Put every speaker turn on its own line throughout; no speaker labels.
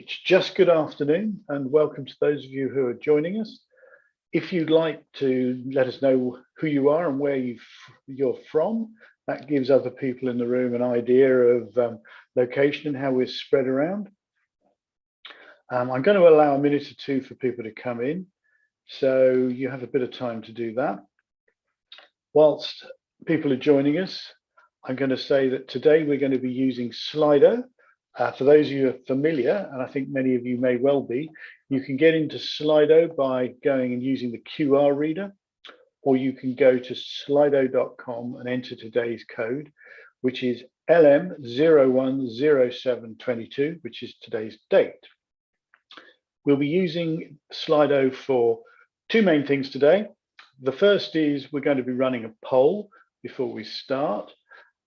It's just good afternoon and welcome to those of you who are joining us. If you'd like to let us know who you are and where you're from, that gives other people in the room an idea of location and how we're spread around. I'm going to allow a minute or two for people to come in, so you have a bit of time to do that. Whilst people are joining us, I'm going to say that today we're going to be using Slido. For those of you who are familiar, and I think many of you may well be, you can get into Slido by going and using the QR reader, or you can go to slido.com and enter today's code, which is LM010722, which is today's date. We'll be using Slido for two main things today. The first is we're going to be running a poll before we start,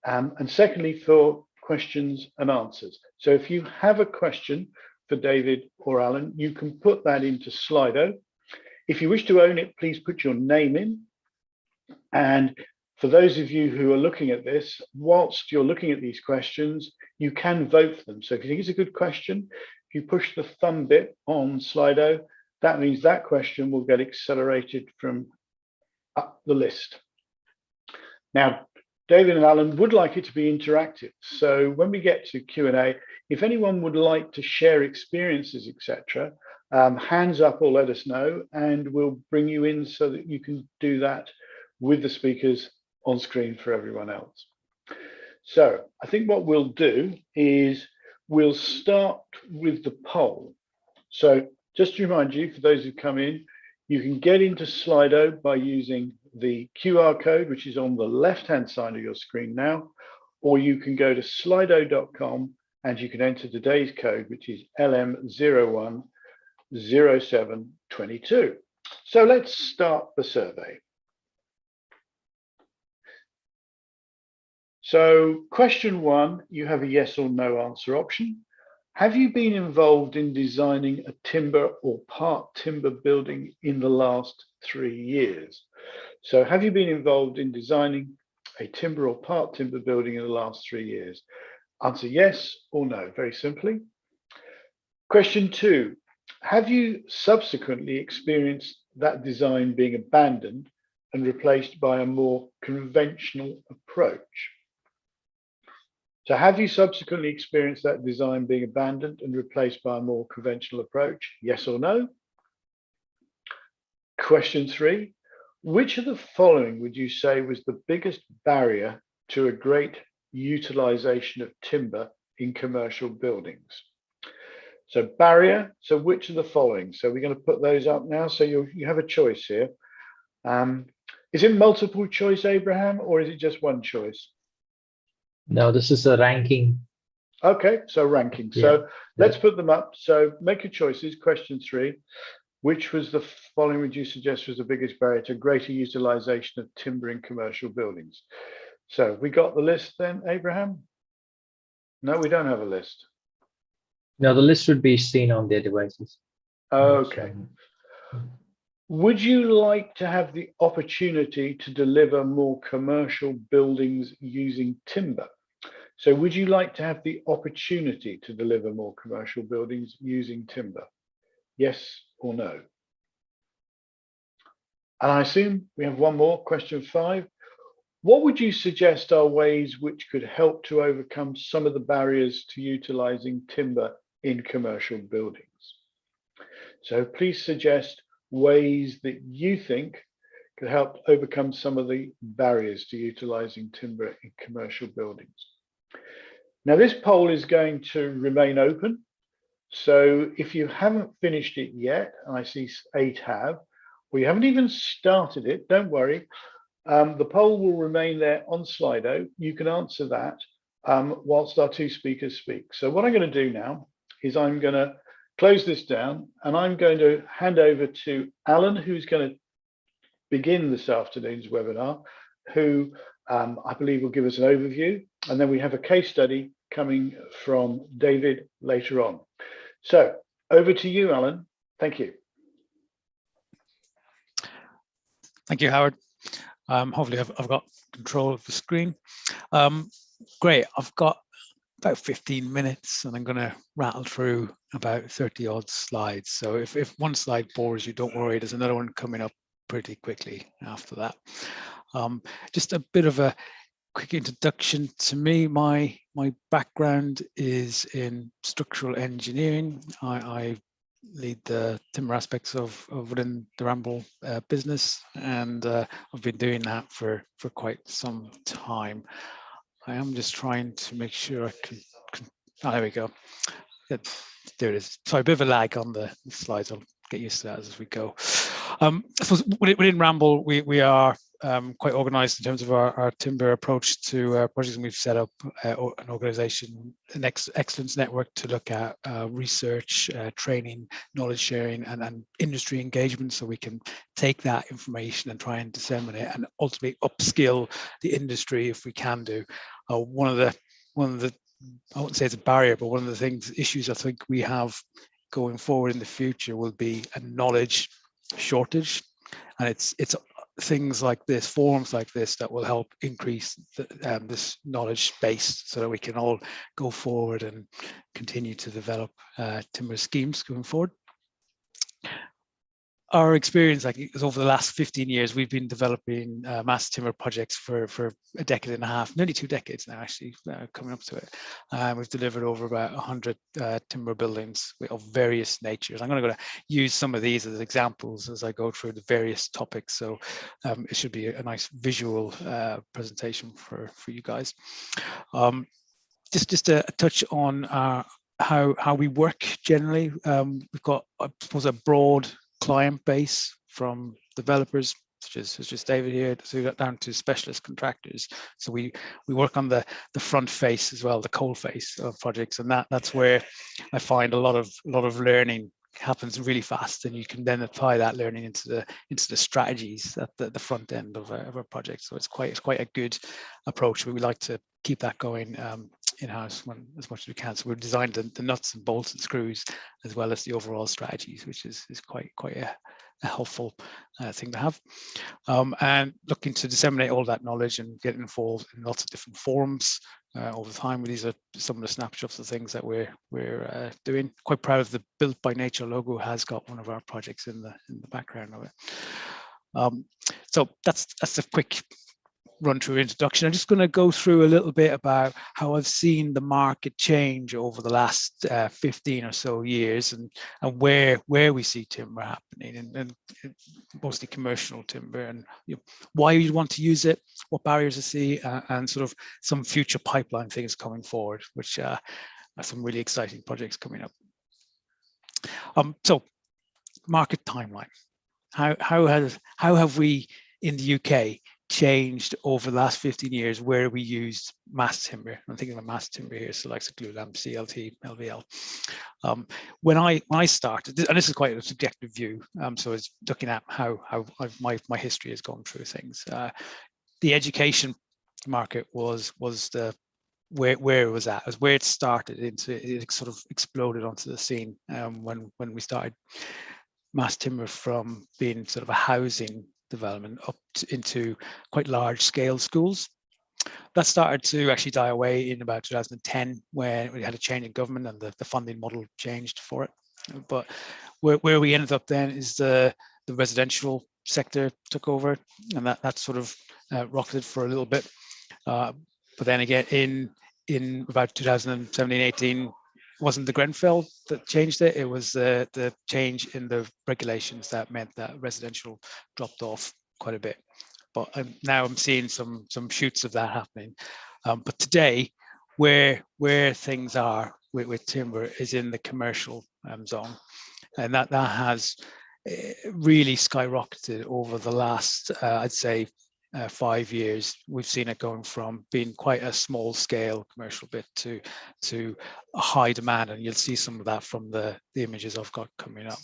and secondly for questions and answers. So if you have a question for David or Alan, you can put that into Slido. If you wish to own it, please put your name in. And for those of you who are looking at this, whilst you're looking at these questions, you can vote for them. So if you think it's a good question, if you push the thumb bit on Slido, that means that question will get accelerated from up the list. Now, David and Alan would like it to be interactive. So when we get to Q&A, if anyone would like to share experiences, etc., hands up or let us know, and we'll bring you in so that you can do that with the speakers on screen for everyone else. So I think what we'll do is we'll start with the poll. So just to remind you, for those who come in, you can get into Slido by using the QR code, which is on the left-hand side of your screen now, or you can go to slido.com and you can enter today's code, which is LM010722. So let's start the survey. So question one, you have a yes or no answer option. Have you been involved in designing a timber or part timber building in the last 3 years? So have you been involved in designing a timber or part timber building in the last 3 years? Answer yes or no, very simply. Question two, have you subsequently experienced that design being abandoned and replaced by a more conventional approach? So have you subsequently experienced that design being abandoned and replaced by a more conventional approach? Yes or no? Question three, which of the following would you say was the biggest barrier to a great utilization of timber in commercial buildings? So barrier, so which of the following? So we're going to put those up now. So you have a choice here. Is it multiple choice, Abraham, or is it just one choice?
No, this is a ranking.
Okay, so ranking.
Yeah.
So let's put them up. So make your choices. Question three, which was the following would you suggest was the biggest barrier to greater utilization of timber in commercial buildings? So we got the list then, Abraham? No, we don't have a list.
No, the list would be seen on their devices.
Okay. Would you like to have the opportunity to deliver more commercial buildings using timber? So would you like to have the opportunity to deliver more commercial buildings using timber? Yes or no? And I assume we have one more, question five. What would you suggest are ways which could help to overcome some of the barriers to utilizing timber in commercial buildings? So please suggest ways that you think could help overcome some of the barriers to utilizing timber in commercial buildings. Now, this poll is going to remain open. So if you haven't finished it yet, and I see 8 have, or you haven't even started it, don't worry. The poll will remain there on Slido. You can answer that whilst our two speakers speak. So what I'm going to do now is I'm going to close this down and I'm going to hand over to Alan, who's going to begin this afternoon's webinar, who I believe will give us an overview. And then we have a case study coming from David later on. So over to you, Alan. Thank you.
Thank you, Howard. Hopefully I've got control of the screen. Great, I've got about 15 minutes, and I'm going to rattle through about 30 odd slides. So if one slide bores you, don't worry, there's another one coming up pretty quickly after that. Just a bit of a quick introduction to me. My background is in structural engineering. I lead the timber aspects of within the Ramble business, and I've been doing that for quite some time. I am just trying to make sure I can oh, there we go. There it is. Sorry, a bit of a lag on the slides. I'll get used to that as we go. I suppose within Ramble, we are quite organised in terms of our timber approach to projects, and we've set up an organisation, an excellence network, to look at research, training, knowledge sharing, and industry engagement, so we can take that information and try and disseminate and ultimately upskill the industry if we can do. One of the I wouldn't say it's a barrier, but one of the issues I think we have going forward in the future will be a knowledge shortage, and it's things like this, forums like this, that will help increase this knowledge base, so that we can all go forward and continue to develop timber schemes going forward. Our experience, like, is over the last 15 years, we've been developing mass timber projects for a decade and a half, nearly 2 decades now, actually, coming up to it. We've delivered over about 100 timber buildings of various natures. I'm going to use some of these as examples as I go through the various topics, so it should be a nice visual presentation for you guys. Just a touch on how we work generally. We've got, I suppose, a broad client base, from developers such as David here, so we got down to specialist contractors. So we work on the front face as well, the coal face of projects, and that's where I find a lot of learning happens really fast, and you can then apply that learning into the strategies at the front end of a project. So it's quite a good approach, but we like to keep that going in-house as much as we can. So we've designed the nuts and bolts and screws, as well as the overall strategies, which is quite a helpful thing to have. And looking to disseminate all that knowledge and get involved in lots of different forums over time. These are some of the snapshots of things that we're doing. Quite proud of the Built by Nature logo. Has got one of our projects in the background of it. So that's a quick run through introduction. I'm just going to go through a little bit about how I've seen the market change over the last 15 or so years, and where we see timber happening, and mostly commercial timber, and why you want to use it, what barriers I see, and sort of some future pipeline things coming forward, which are some really exciting projects coming up. So market timeline. How have we in the UK changed over the last 15 years where we used mass timber? I'm thinking of mass timber here, so like glulam, CLT, LVL. When I started, and this is quite a subjective view, so it's looking at how my history has gone through things. The education market was where it was at, was where it started. It sort of exploded onto the scene when we started mass timber from being sort of a housing development up into quite large scale schools. That started to actually die away in about 2010, when we had a change in government and the funding model changed for it. But where we ended up then is the residential sector took over, and that sort of rocketed for a little bit. But then again, in about 2017-18, wasn't the Grenfell that changed it. It was the change in the regulations that meant that residential dropped off quite a bit. But now I'm seeing some shoots of that happening. But today, where things are with timber is in the commercial zone, and that has really skyrocketed over the last, I'd say, 5 years. We've seen it going from being quite a small scale commercial bit to a high demand, and you'll see some of that from the images I've got coming up.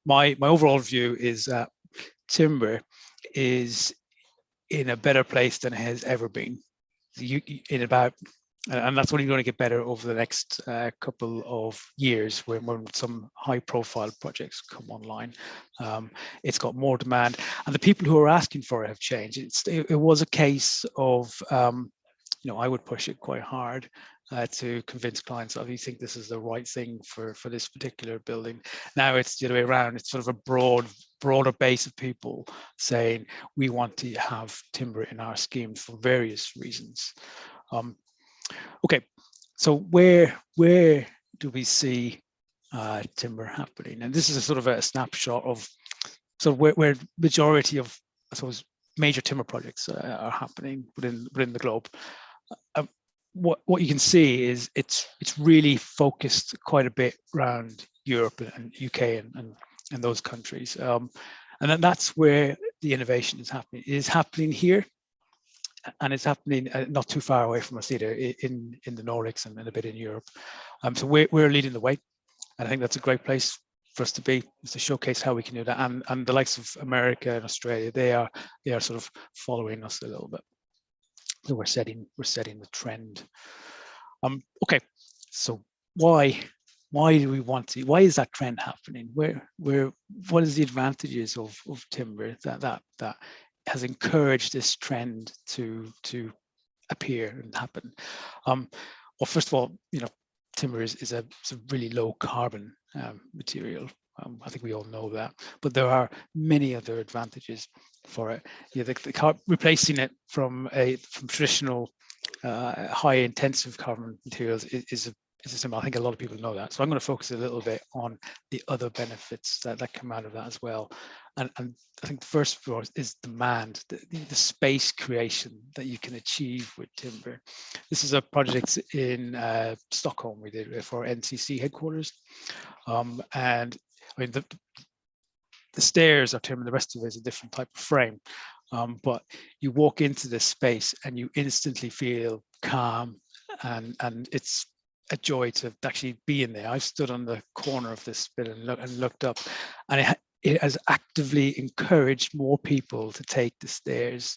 My overall view is that timber is in a better place than it has ever been. And that's only going to get better over the next couple of years when some high-profile projects come online. It's got more demand, and the people who are asking for it have changed. It was a case of I would push it quite hard to convince clients that you think this is the right thing for this particular building. Now it's the other way around. It's sort of a broader base of people saying we want to have timber in our scheme for various reasons. Okay, so where do we see timber happening? And this is a sort of a snapshot of sort of where majority of, I suppose, major timber projects are happening within the globe. What you can see is it's really focused quite a bit around Europe and UK and those countries, and then that's where the innovation is happening. It is happening here, and it's happening not too far away from us either, in the Nordics and a bit in Europe. So we're leading the way, and I think that's a great place for us to be, is to showcase how we can do that. And the likes of America and Australia, they are sort of following us a little bit. So we're setting the trend. Okay, so why do we want to? Why is that trend happening? What is the advantages of timber that has encouraged this trend to appear and happen? Well, first of all, timber is a really low carbon material. I think we all know that, but there are many other advantages for it. Replacing it from traditional high intensive carbon materials is a symbol. I think a lot of people know that. So I'm going to focus a little bit on the other benefits that come out of that as well. And I think the first is demand, the space creation that you can achieve with timber. This is a project in Stockholm we did for NCC headquarters. And I mean, the stairs are timber, the rest of it is a different type of frame. But you walk into this space and you instantly feel calm, and it's a joy to actually be in there. I stood on the corner of this bit and looked up, and it has actively encouraged more people to take the stairs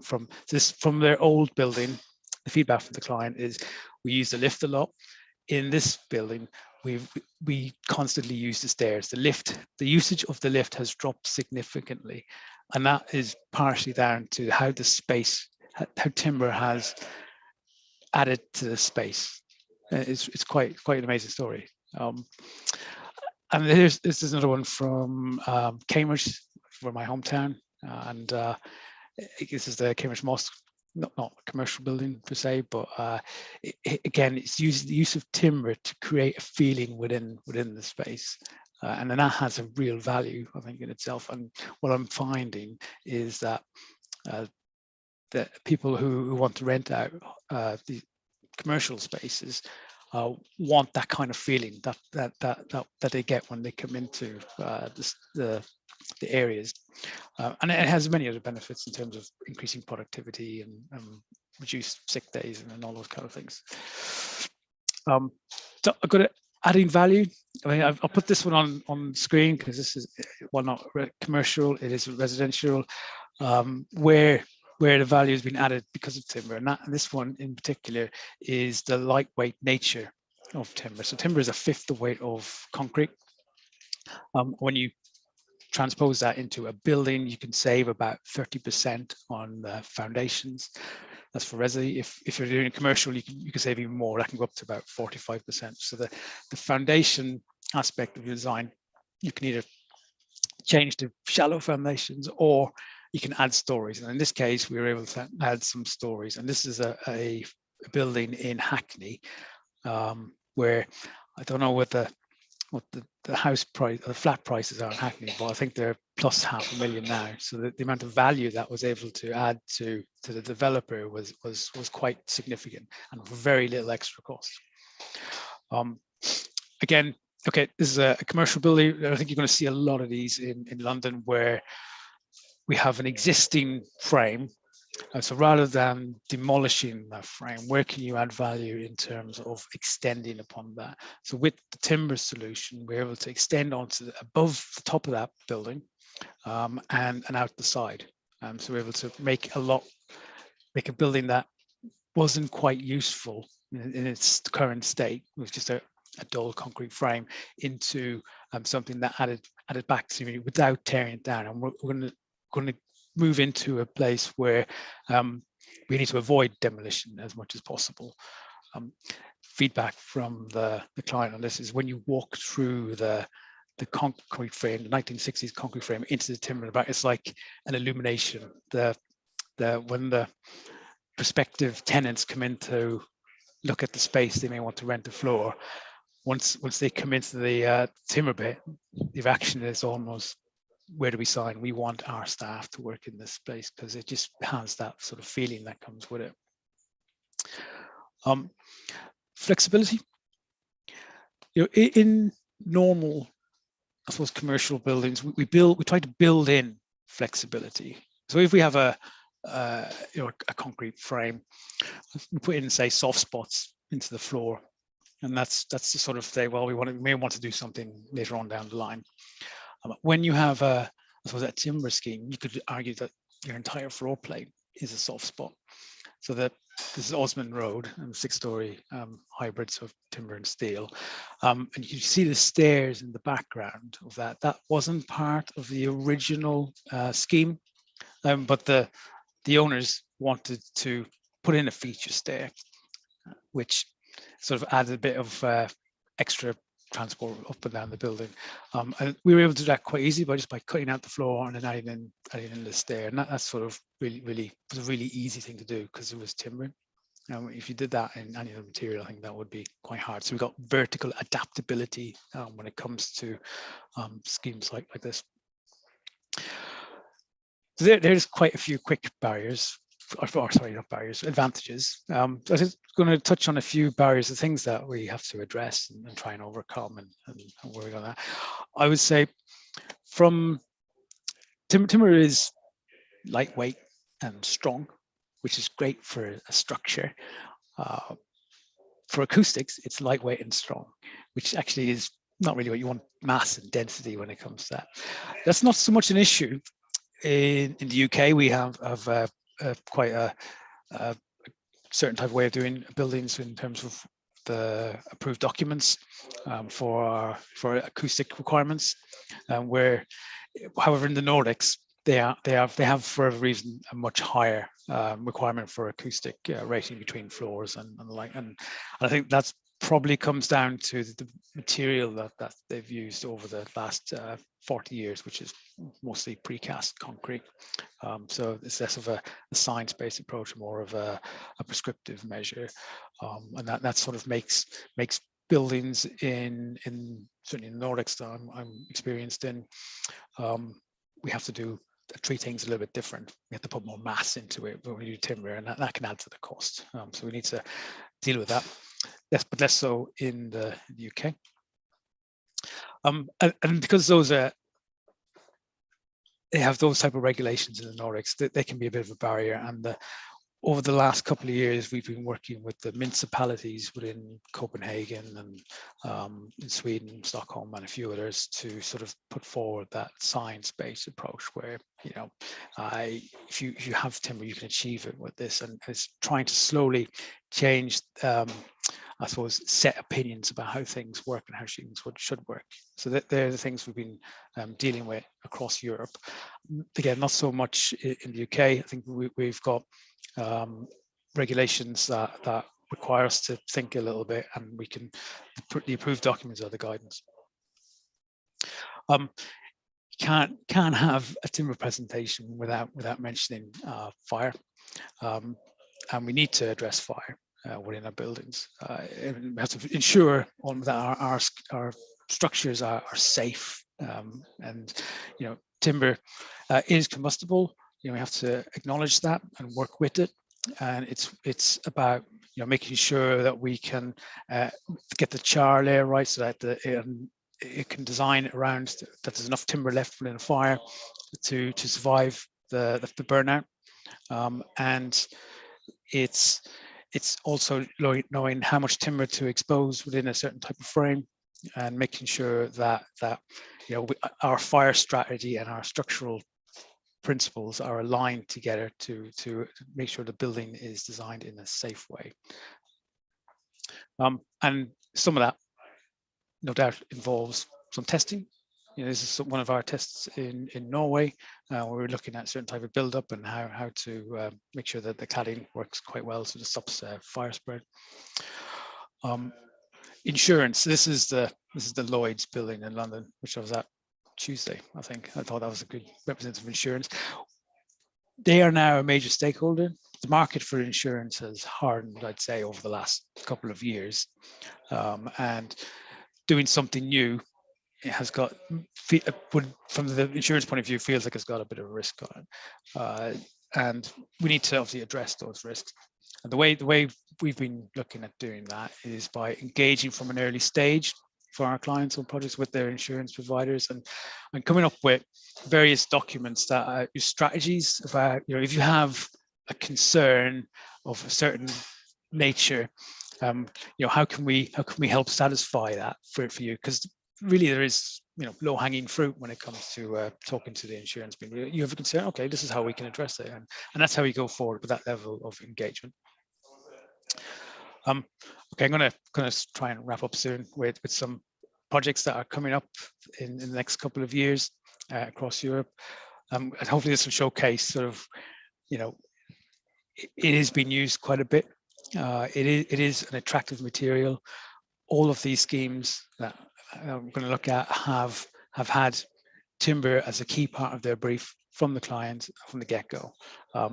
from their old building. The feedback from the client is we use the lift a lot. In this building, we constantly use the stairs. The usage of the lift has dropped significantly, and that is partially down to how timber has added to the space. It's quite an amazing story. And this is another one from Cambridge, from my hometown, and this is the Cambridge Mosque. Not a commercial building per se, but again, it's the use of timber to create a feeling within the space, and then that has a real value, I think, in itself. And what I'm finding is that the people who want to rent out the commercial spaces want that kind of feeling that they get when they come into the areas, and it has many other benefits in terms of increasing productivity and reduced sick days and all those kind of things. So I've got adding value. I mean, I'll put this one on screen because this is, well, not commercial, it is residential, where the value has been added because of timber, and this one in particular is the lightweight nature of timber. So timber is a fifth the weight of concrete. When you transpose that into a building, you can save about 30% on the foundations. That's for resi. If you're doing a commercial, you can save even more. That can go up to about 45%. So the foundation aspect of your design, you can either change to shallow foundations or you can add stories. And in this case, we were able to add some stories. And this is a building in Hackney, where I don't know what the house price, the flat prices are in Hackney, but I think they're plus $500,000 now. So the amount of value that was able to add to the developer was quite significant, and for very little extra cost. Again, okay, this is a commercial building. I think you're going to see a lot of these in London where we have an existing frame. So rather than demolishing that frame, where can you add value in terms of extending upon that? So with the timber solution, we're able to extend onto above the top of that building and out the side. So we're able to make a building that wasn't quite useful in its current state, with just a dull concrete frame, into something that added back to me without tearing it down. And we're going to move into a place where we need to avoid demolition as much as possible. Feedback from the client on this is when you walk through the concrete frame, the 1960s concrete frame into the timber in the back, it's like an illumination. When the prospective tenants come in to look at the space they may want to rent the floor, once they come into the timber bit, the reaction is almost, where do we sign? We want our staff to work in this space, because it just has that sort of feeling that comes with it. Flexibility. In normal, I suppose, commercial buildings, we try to build in flexibility. So if we have a concrete frame, we put in, say, soft spots into the floor, and that's the sort of say, well, we may want to do something later on down the line. When you have I suppose, a timber scheme, you could argue that your entire floor plate is a soft spot. So that this is Osmond Road and 6-story hybrids of timber and steel. And you see the stairs in the background of that. That wasn't part of the original scheme, but the owners wanted to put in a feature stair, which sort of added a bit of extra transport up and down the building. And we were able to do that quite easy by cutting out the floor and then adding in the stair. And that's sort of really was a really easy thing to do because it was timber. If you did that in any other material, I think that would be quite hard. So we've got vertical adaptability when it comes to schemes like this. So there's quite a few quick barriers. Sorry, not barriers, advantages. So I'm just going to touch on a few barriers, the things that we have to address and try and overcome and work on that. I would say from timber is lightweight and strong, which is great for a structure. For acoustics, it's lightweight and strong, which actually is not really what you want, mass and density when it comes to that. That's not so much an issue. In the UK, we have quite a certain type of way of doing buildings in terms of the approved documents for acoustic requirements, where, however, in the Nordics, they have for whatever reason a much higher requirement for acoustic rating between floors and the like, and I think that's probably comes down to the material that they've used over the last 40 years, which is mostly precast concrete. So it's less of a science-based approach, more of a prescriptive measure, and that sort of makes buildings in certainly in the Nordics that I'm experienced in. We have to treat things a little bit different. We have to put more mass into it when we do timber, and that can add to the cost. So we need to deal with that. Yes, but less so in the UK. And because they have those type of regulations in the Nordics, they can be a bit of a barrier. And over the last couple of years, we've been working with the municipalities within Copenhagen and in Sweden, Stockholm, and a few others to sort of put forward that science-based approach where, if you have timber, you can achieve it with this. And it's trying to slowly change, I suppose, set opinions about how things work and how things should work. So they're the things we've been dealing with across Europe. Again, not so much in the UK. I think we've got regulations that require us to think a little bit, and we can, the approved documents are the guidance. Can't have a timber presentation without mentioning fire, and we need to address fire within our buildings. We have to ensure that our structures are safe, and timber is combustible. We have to acknowledge that and work with it, and it's about making sure that we can get the char layer right, so that it can design around that there's enough timber left within a fire to survive the burnout, and it's also knowing how much timber to expose within a certain type of frame, and making sure that our fire strategy and our structural principles are aligned together to make sure the building is designed in a safe way. And some of that, no doubt, involves some testing, this is one of our tests in Norway, where we're looking at certain type of buildup and how to make sure that the cladding works quite well, so it stops fire spread. Insurance. This is the Lloyd's building in London, which I was at Tuesday. I think I thought that was a good representative of insurance. They are now a major stakeholder. The market for insurance has hardened, I'd say, over the last couple of years, and doing something new, it has got, from the insurance point of view, feels like it's got a bit of a risk on it, and we need to obviously address those risks. And the way we've been looking at doing that is by engaging from an early stage for our clients on projects with their insurance providers, and coming up with various documents that are your strategies about, if you have a concern of a certain nature, how can we help satisfy that for you? Because really there is low-hanging fruit when it comes to talking to the insurance people. You have a concern, okay, this is how we can address it, and that's how we go forward with that level of engagement. Okay, I'm going to try and wrap up soon with some projects that are coming up in the next couple of years across Europe, and hopefully this will showcase sort of, it is being used quite a bit. It is an attractive material. All of these schemes that I'm going to look at have had timber as a key part of their brief from the client from the get-go.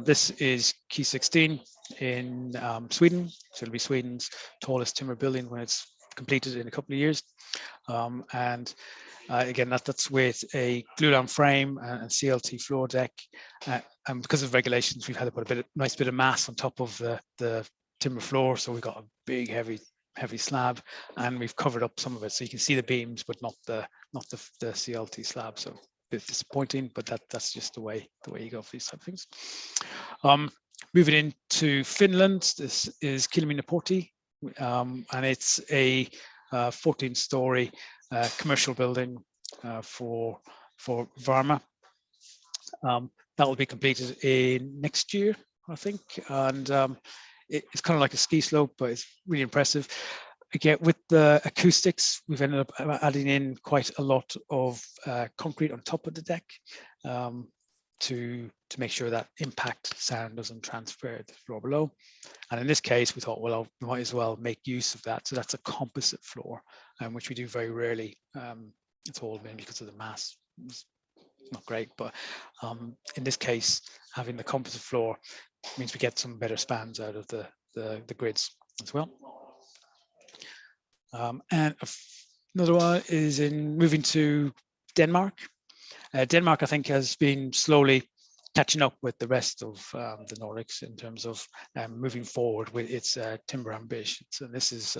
This is Key 16 in Sweden, so it'll be Sweden's tallest timber building when it's completed in a couple of years. And again, that's with a glulam frame and CLT floor deck. And because of regulations, we've had to put a nice bit of mass on top of the timber floor, so we've got a big, heavy slab, and we've covered up some of it, so you can see the beams, but not the CLT slab. So a bit disappointing, but that's just the way you go for these type of things. Moving into Finland, this is Kilminapori, and it's a 14-story commercial building for Varma. That will be completed in next year, I think, and it's kind of like a ski slope, but it's really impressive. Again, with the acoustics, we've ended up adding in quite a lot of concrete on top of the deck to make sure that impact sound doesn't transfer to the floor below. And in this case, we thought, well, we might as well make use of that. So that's a composite floor, which we do very rarely at all, mainly because of the mass. It's not great, but in this case, having the composite floor means we get some better spans out of the grids as well. And another one is in moving to Denmark. Denmark, I think, has been slowly catching up with the rest of the Nordics in terms of moving forward with its timber ambitions. And this is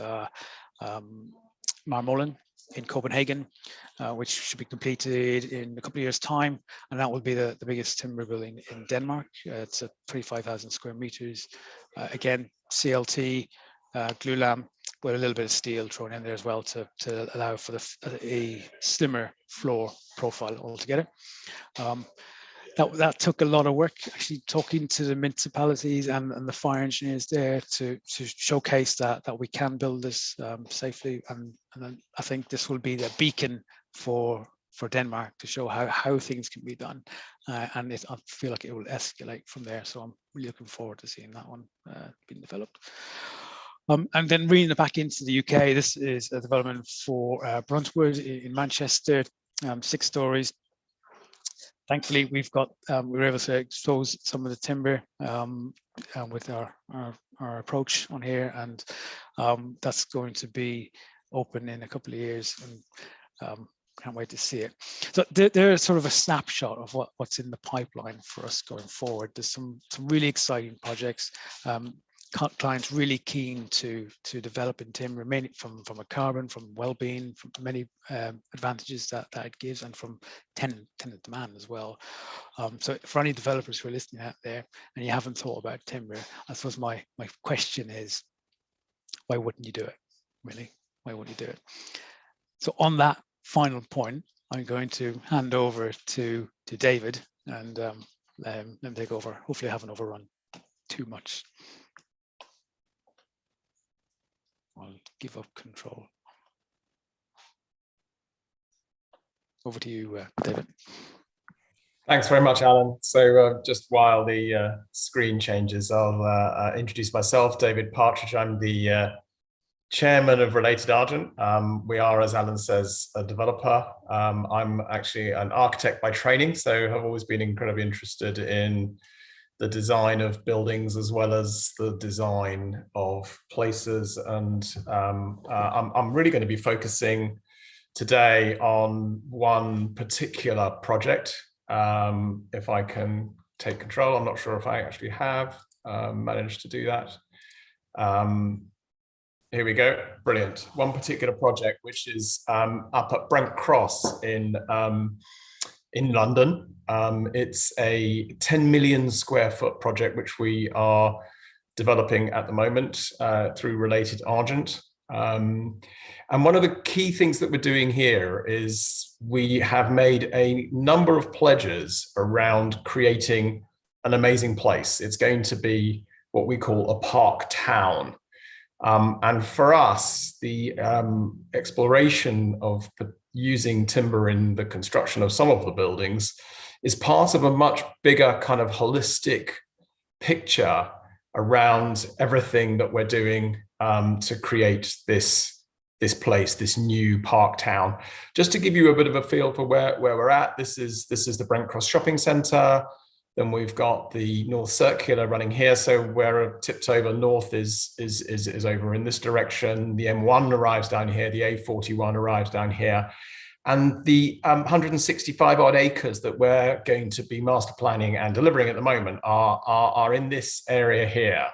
Marmollen in Copenhagen, which should be completed in a couple of years' time, and that will be the biggest timber building in Denmark. It's 35,000 square meters. Again, CLT, glulam, with a little bit of steel thrown in there as well to allow for a slimmer floor profile altogether. That took a lot of work, actually talking to the municipalities and the fire engineers there to showcase that we can build this safely, and then I think this will be the beacon for Denmark to show how things can be done, and I feel like it will escalate from there. So I'm really looking forward to seeing that one being developed. And then bringing it back into the UK, this is a development for Bruntwood in Manchester, 6 stories. Thankfully, we were able to expose some of the timber with our approach on here, and that's going to be open in a couple of years, and can't wait to see it. So there's sort of a snapshot of what's in the pipeline for us going forward. There's some really exciting projects. Clients really keen to develop in timber, mainly from a carbon, from well-being, from many advantages that it gives, and from tenant demand as well. So for any developers who are listening out there and you haven't thought about timber, I suppose my question is, why wouldn't you do it? Really, why wouldn't you do it? So on that final point, I'm going to hand over to David and let him take over. Hopefully I haven't overrun too much. I'll give up control. over to you, David.
Thanks very much, Alan. So just while the screen changes, I'll introduce myself, David Partridge. I'm the chairman of Related Argent. We are, as Alan says, a developer. I'm actually an architect by training, so I've always been incredibly interested in the design of buildings as well as the design of places. And I'm really going to be focusing today on one particular project. If I can take control, I'm not sure if I actually have managed to do that. Here we go, brilliant. One particular project, which is up at Brent Cross in London. It's a 10 million square foot project, which we are developing at the moment through Related Argent. And one of the key things that we're doing here is we have made a number of pledges around creating an amazing place. It's going to be what we call a park town. And for us, the exploration of using timber in the construction of some of the buildings is part of a much bigger kind of holistic picture around everything that we're doing to create this place, this new park town. Just to give you a bit of a feel for where we're at, this is the Brent Cross Shopping Centre. Then we've got the North Circular running here. So where tipped over north is over in this direction. The M1 arrives down here. The A41 arrives down here. And the 165 odd acres that we're going to be master planning and delivering at the moment are in this area here.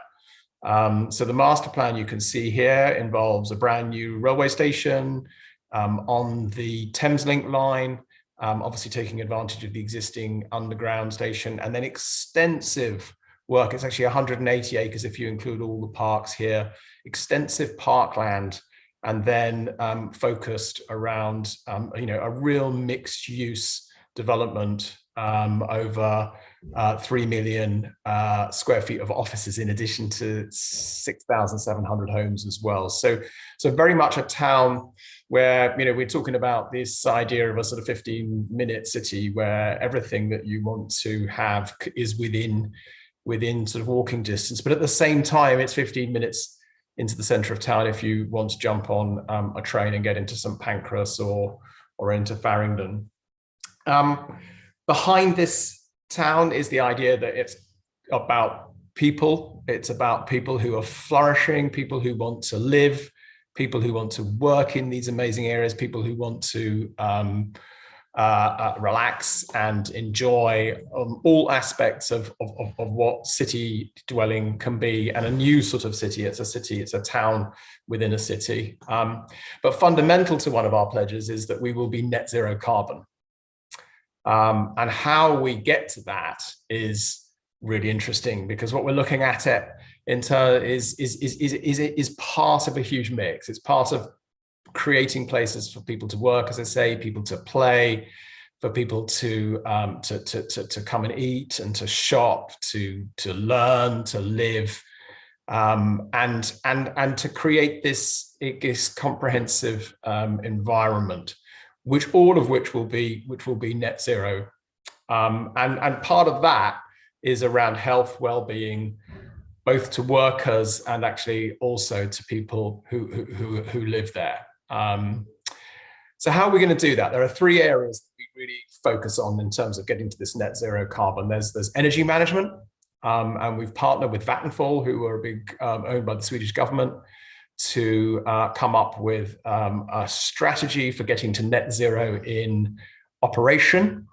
So the master plan you can see here involves a brand new railway station on the Thameslink line, obviously taking advantage of the existing underground station, and then extensive work. It's actually 180 acres if you include all the parks here, extensive parkland, and then focused around a real mixed use development over 3 million square feet of offices, in addition to 6,700 homes as well. So very much a town where, we're talking about this idea of a sort of 15-minute city where everything that you want to have is within sort of walking distance. But at the same time, it's 15 minutes into the center of town if you want to jump on a train and get into St Pancras or into Farringdon. Behind this town is the idea that it's about people. It's about people who are flourishing, people who want to live, people who want to work in these amazing areas, people who want to relax and enjoy all aspects of what city dwelling can be, and a new sort of city. It's a town within a city. But fundamental to one of our pledges is that we will be net zero carbon. And how we get to that is really interesting, because what we're looking at is part of a huge mix. It's part of creating places for people to work, as I say, people to play, for people to come and eat and to shop, to learn, to live, and to create this comprehensive environment, which will be net zero, and part of that is around health, well-being, both to workers and actually also to people who live there. So how are we going to do that? There are three areas that we really focus on in terms of getting to this net zero carbon. There's energy management, and we've partnered with Vattenfall, who are owned by the Swedish government, to come up with a strategy for getting to net zero in operation.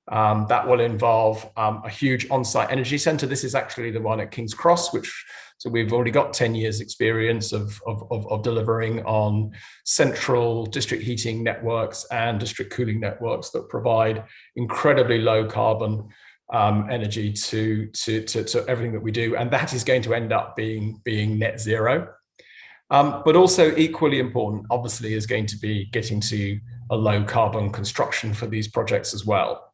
That will involve a huge on-site energy center. This is actually the one at King's Cross, so we've already got 10 years experience of delivering on central district heating networks and district cooling networks that provide incredibly low carbon energy to everything that we do. And that is going to end up being net zero. But also equally important, obviously, is going to be getting to a low carbon construction for these projects as well.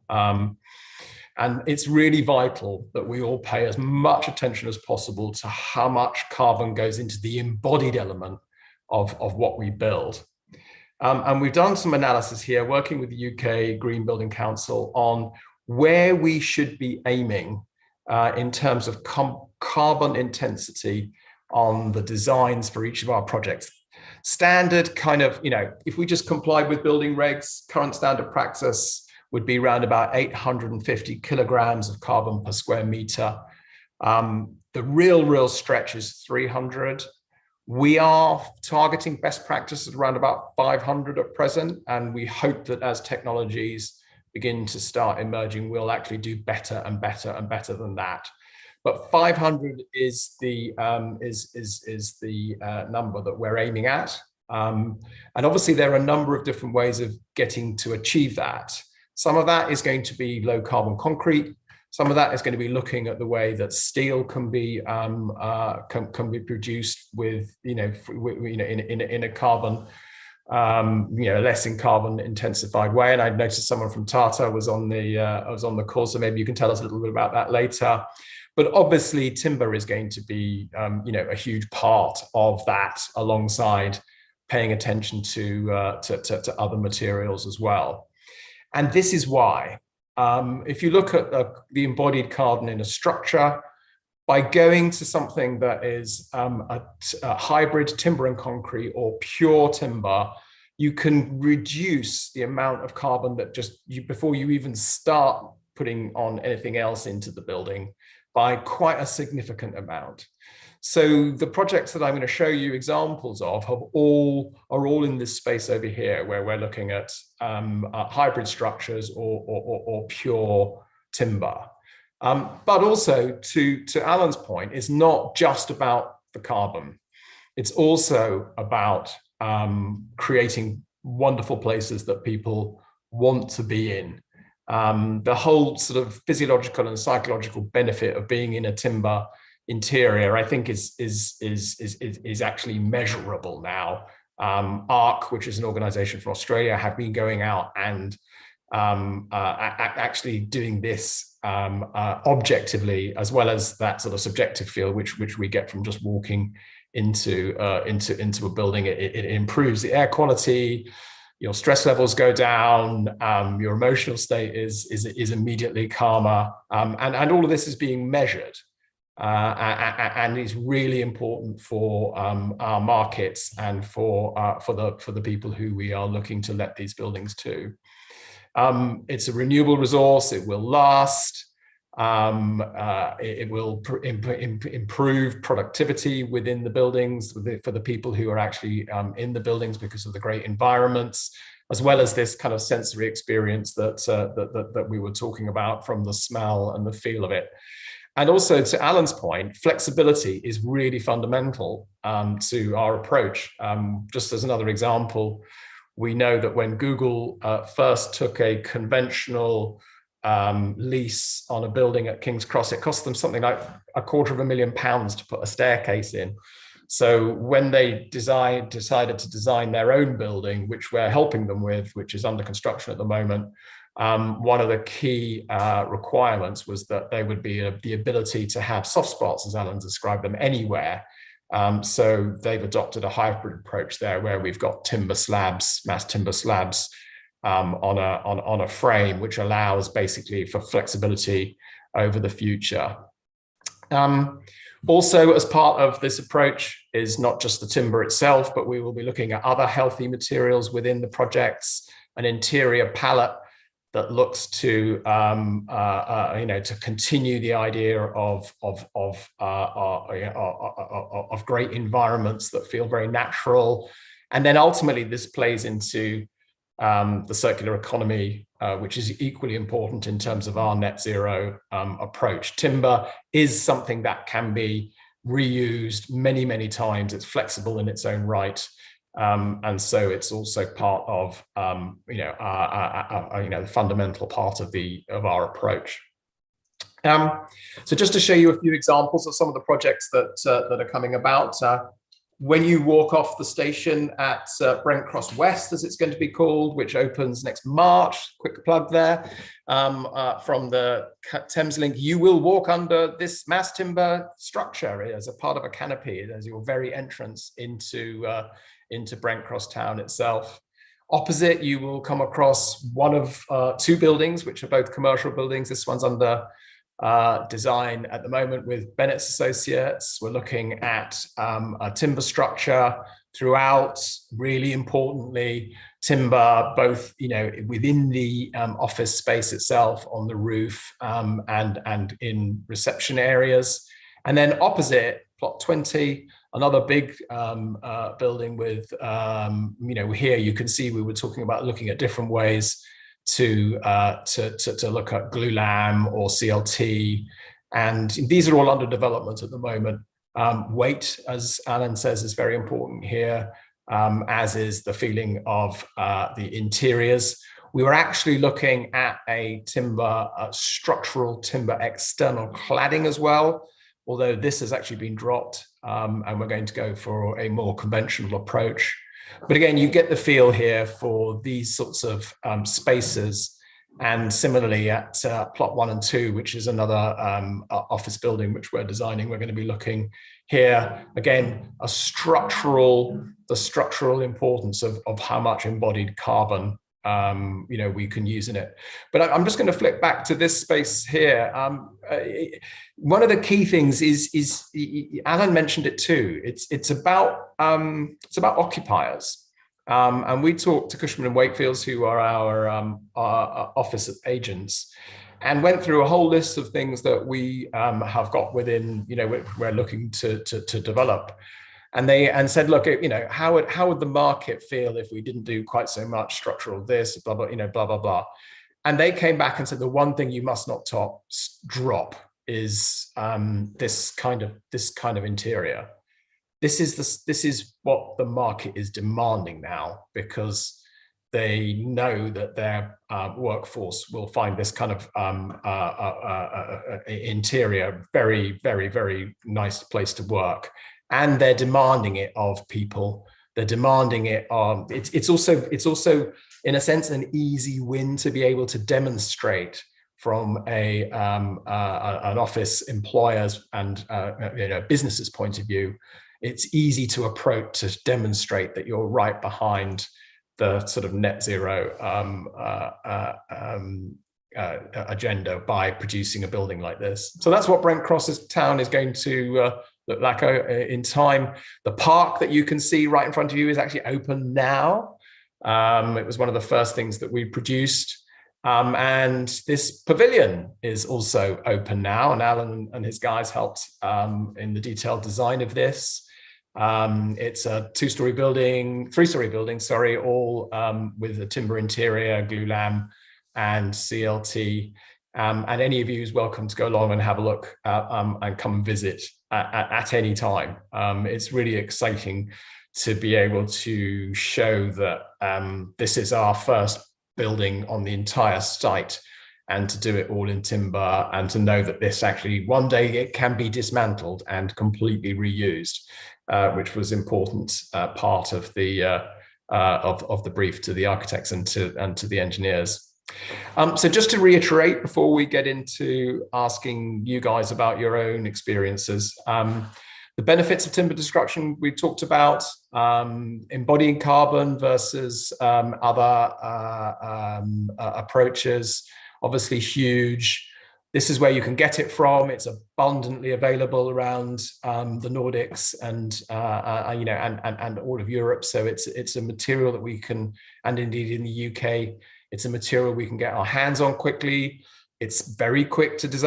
And it's really vital that we all pay as much attention as possible to how much carbon goes into the embodied element of what we build. And we've done some analysis here, working with the UK Green Building Council on where we should be aiming in terms of carbon intensity on the designs for each of our projects. Standard kind of, if we just complied with building regs, current standard practice would be around about 850 kilograms of carbon per square meter. The real stretch is 300. We are targeting best practice at around about 500 at present, and we hope that as technologies begin to start emerging, we'll actually do better and better and better than that. But 500 is the number that we're aiming at, and obviously there are a number of different ways of getting to achieve that. Some of that is going to be low carbon concrete. Some of that is going to be looking at the way that steel can be produced with in a carbon less in carbon intensified way. And I noticed someone from Tata was on the call, so maybe you can tell us a little bit about that later. But obviously timber is going to be a huge part of that, alongside paying attention to other materials as well. And this is why, if you look at the embodied carbon in a structure, by going to something that is a hybrid timber and concrete or pure timber, you can reduce the amount of carbon that before you even start putting on anything else into the building by quite a significant amount. So the projects that I'm going to show you examples of are all in this space over here, where we're looking at hybrid structures or pure timber. But also, to Alan's point, it's not just about the carbon. It's also about creating wonderful places that people want to be in. The whole sort of physiological and psychological benefit of being in a timber interior, I think, is actually measurable now. ARC, which is an organization from Australia, have been going out and actually doing this objectively, as well as that sort of subjective feel which we get from just walking into a building. It improves the air quality, your stress levels go down, your emotional state is immediately calmer, and all of this is being measured. And is really important for our markets and for the people who we are looking to let these buildings to. It's a renewable resource. It will last. It will improve productivity within the buildings for the people who are actually in the buildings because of the great environments, as well as this kind of sensory experience that we were talking about, from the smell and the feel of it. And also, to Alan's point, flexibility is really fundamental to our approach. Just as another example, we know that when Google first took a conventional lease on a building at King's Cross, it cost them something like £250,000 to put a staircase in. So when they decided to design their own building, which we're helping them with, which is under construction at the moment, one of the key requirements was that there would be the ability to have soft spots, as Alan described them, anywhere. So they've adopted a hybrid approach there, where we've got timber slabs, mass timber slabs, on a frame, which allows basically for flexibility over the future. Also, as part of this approach is not just the timber itself, but we will be looking at other healthy materials within the projects, an interior palette that looks to to continue the idea of great environments that feel very natural. And then ultimately this plays into the circular economy, which is equally important in terms of our net zero approach. Timber is something that can be reused many, many times. It's flexible in its own right. And so it's also part of the fundamental part of our approach. So just to show you a few examples of some of the projects that are coming about. When you walk off the station at Brent Cross West, as it's going to be called, which opens next March, quick plug there, from the Thameslink, you will walk under this mass timber structure as a part of a canopy as your very entrance into Brent Cross town itself. Opposite, you will come across one of two buildings, which are both commercial buildings. This one's under design at the moment with Bennett's Associates. We're looking at a timber structure throughout, really importantly, timber, both within the office space itself, on the roof, and in reception areas. And then opposite, plot 20, another big building with, here you can see we were talking about looking at different ways to look at glulam or CLT, and these are all under development at the moment. Weight, as Alan says, is very important here, as is the feeling of the interiors. We were actually looking at a structural timber external cladding as well, although this has actually been dropped, and we're going to go for a more conventional approach. But again, you get the feel here for these sorts of spaces. And similarly at plot 1 and 2, which is another office building which we're designing, we're going to be looking here, again, the structural importance of how much embodied carbon we can use in it. But I'm just going to flip back to this space here. One of the key things is Alan mentioned it too. It's about occupiers, and we talked to Cushman & Wakefield's, who are our office agents, and went through a whole list of things that we have got within. We're looking to develop. And said, look, how would the market feel if we didn't do quite so much structural this, blah blah, blah blah blah. And they came back and said the one thing you must not drop is this kind of interior. This is what the market is demanding now, because they know that their workforce will find this kind of interior very, very, very nice place to work. And they're demanding it of people. They're demanding it. It's also in a sense an easy win to be able to demonstrate from an office employer's and business's point of view. It's easy to approach to demonstrate that you're right behind the sort of net zero agenda by producing a building like this. So that's what Brent Cross's town is going to look like in time. The park that you can see right in front of you is actually open now. It was one of the first things that we produced. And this pavilion is also open now, and Alan and his guys helped in the detailed design of this. It's a three-story building, all with a timber interior, glulam, and CLT. And any of you is welcome to go along and have a look and come and visit at any time. It's really exciting to be able to show that this is our first building on the entire site, and to do it all in timber, and to know that this actually one day it can be dismantled and completely reused, which was important part of the brief to the architects and to the engineers. So just to reiterate before we get into asking you guys about your own experiences, the benefits of timber destruction we talked about, embodying carbon versus other approaches, obviously huge. This is where you can get it from. It's abundantly available around the Nordics and and all of Europe. So it's a material that we can, and indeed in the UK, it's a material we can get our hands on quickly. It's very quick to put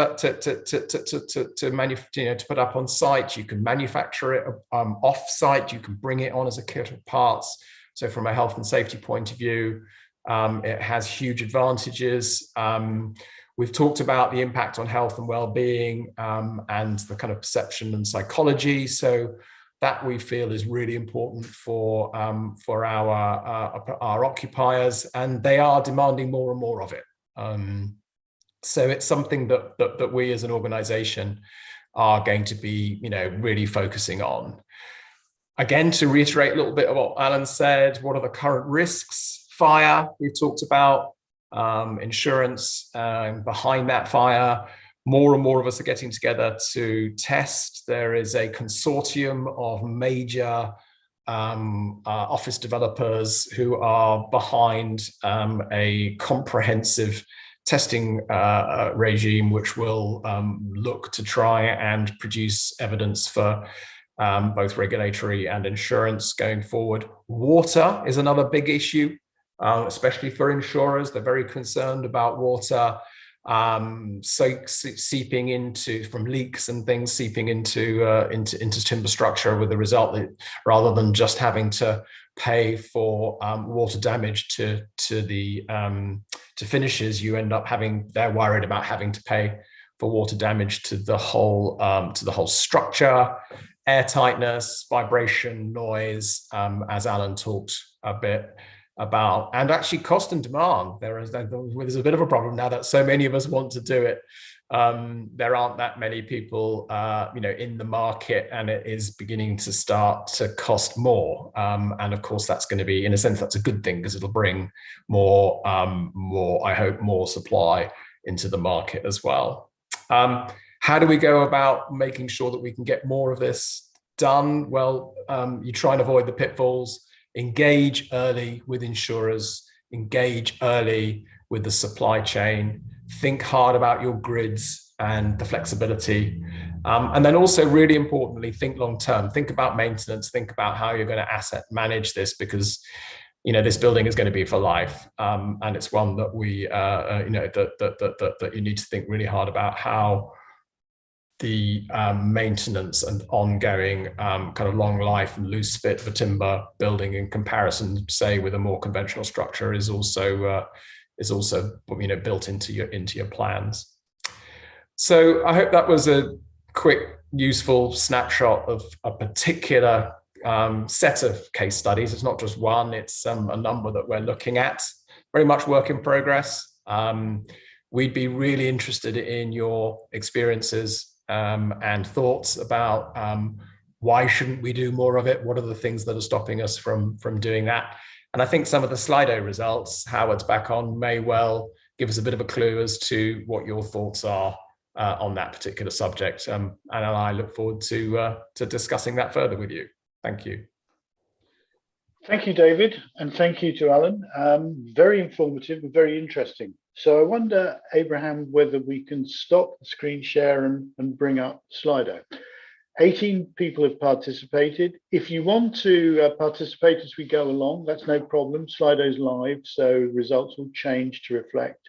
up on site. You can manufacture it off site. You can bring it on as a kit of parts. So from a health and safety point of view, it has huge advantages. We've talked about the impact on health and well-being and the kind of perception and psychology. So that we feel is really important for our occupiers, and they are demanding more and more of it. So it's something that we as an organization are going to be, really focusing on. Again, to reiterate a little bit of what Alan said, what are the current risks? Fire, we've talked about, insurance behind that fire. More and more of us are getting together to test. There is a consortium of major office developers who are behind a comprehensive testing regime, which will look to try and produce evidence for both regulatory and insurance going forward. Water is another big issue, especially for insurers. They're very concerned about water seeping into, from leaks and things seeping into timber structure, with the result that rather than just having to pay for water damage to finishes, you end up they're worried about having to pay for water damage to the whole structure, air tightness, vibration, noise, as Alan talked a bit about, and actually cost and demand. There's a bit of a problem now that so many of us want to do it. There aren't that many people, in the market, and it is beginning to start to cost more. And of course, that's going to be, in a sense, that's a good thing, because it'll bring more, I hope, more supply into the market as well. How do we go about making sure that we can get more of this done? Well, you try and avoid the pitfalls. Engage early with insurers, engage early with the supply chain, think hard about your grids and the flexibility. And then also, really importantly, think long term, think about maintenance, think about how you're going to asset manage this, because this building is going to be for life. And it's one that we, that you need to think really hard about how the maintenance and ongoing kind of long life and loose fit of a timber building in comparison, say, with a more conventional structure is also built into your plans. So I hope that was a quick, useful snapshot of a particular set of case studies. It's not just one, it's a number that we're looking at, very much work in progress. We'd be really interested in your experiences and thoughts about why shouldn't we do more of it? What are the things that are stopping us from doing that? And I think some of the Slido results, Howard's back on, may well give us a bit of a clue as to what your thoughts are on that particular subject. And I look forward to discussing that further with you. Thank you.
Thank you, David, and thank you to Alan. Very informative and very interesting. So I wonder, Abraham, whether we can stop the screen share and bring up Slido. 18 people have participated. If you want to participate as we go along, that's no problem. Slido's live, so results will change to reflect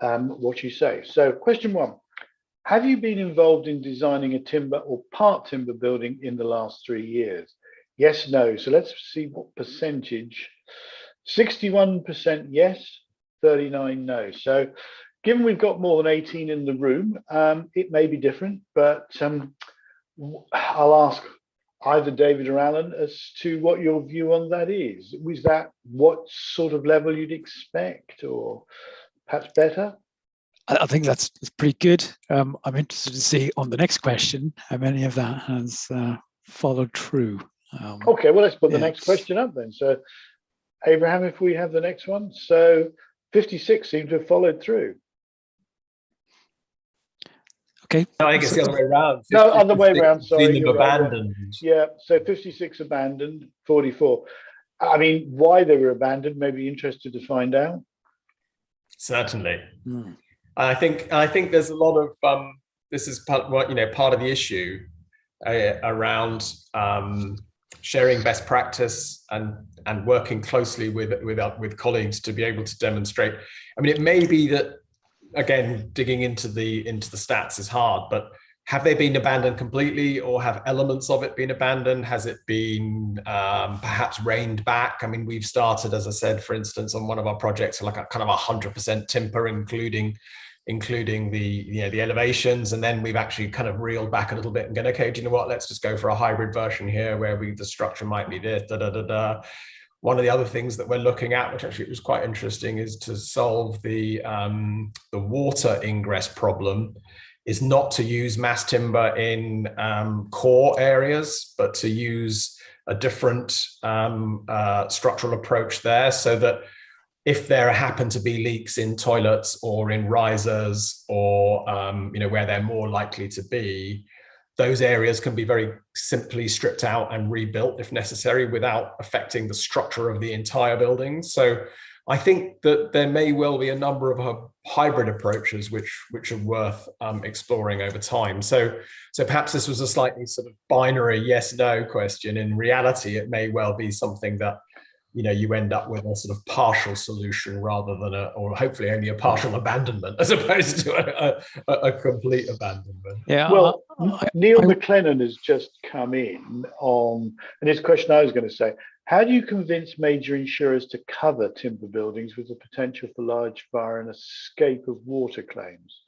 what you say. So question 1, have you been involved in designing a timber or part timber building in the last 3 years? Yes, no. So let's see what percentage. 61% yes, 39 no. So given we've got more than 18 in the room, it may be different, but I'll ask either David or Alan as to what your view on that is. Was that what sort of level you'd expect, or perhaps better?
I think that's pretty good. I'm interested to see on the next question how many of that has followed through.
Okay, well, let's put the next question up then. So Abraham, if we have the next one. So 56 seem to have followed through.
Okay.
No, I think it's the other way around.
No, other way around, sorry.
Abandoned.
Yeah, so 56 abandoned, 44. I mean, why they were abandoned, maybe interested to find out.
Certainly. I think there's a lot of this is part of the issue around sharing best practice and working closely with colleagues to be able to demonstrate. I mean, it may be that, again, digging into the stats is hard, but have they been abandoned completely, or have elements of it been abandoned? Has it been perhaps reined back? I mean, we've started, as I said, for instance, on one of our projects, like a kind of 100% timber, including the elevations, and then we've actually kind of reeled back a little bit and gone, okay, do you know what? Let's just go for a hybrid version here, where the structure might be this. One of the other things that we're looking at, which actually was quite interesting, is to solve the water ingress problem. Is not to use mass timber in core areas, but to use a different structural approach there, so that if there happen to be leaks in toilets or in risers, or where they're more likely to be, those areas can be very simply stripped out and rebuilt if necessary without affecting the structure of the entire building. So I think that there may well be a number of hybrid approaches which are worth exploring over time. So perhaps this was a slightly sort of binary yes/no question. In reality, it may well be something that you end up with a sort of partial solution rather than or hopefully only a partial abandonment as opposed to a complete abandonment.
Yeah.
Well, Neil McLennan has just come in on, and his question I was going to say, how do you convince major insurers to cover timber buildings with the potential for large fire and escape of water claims?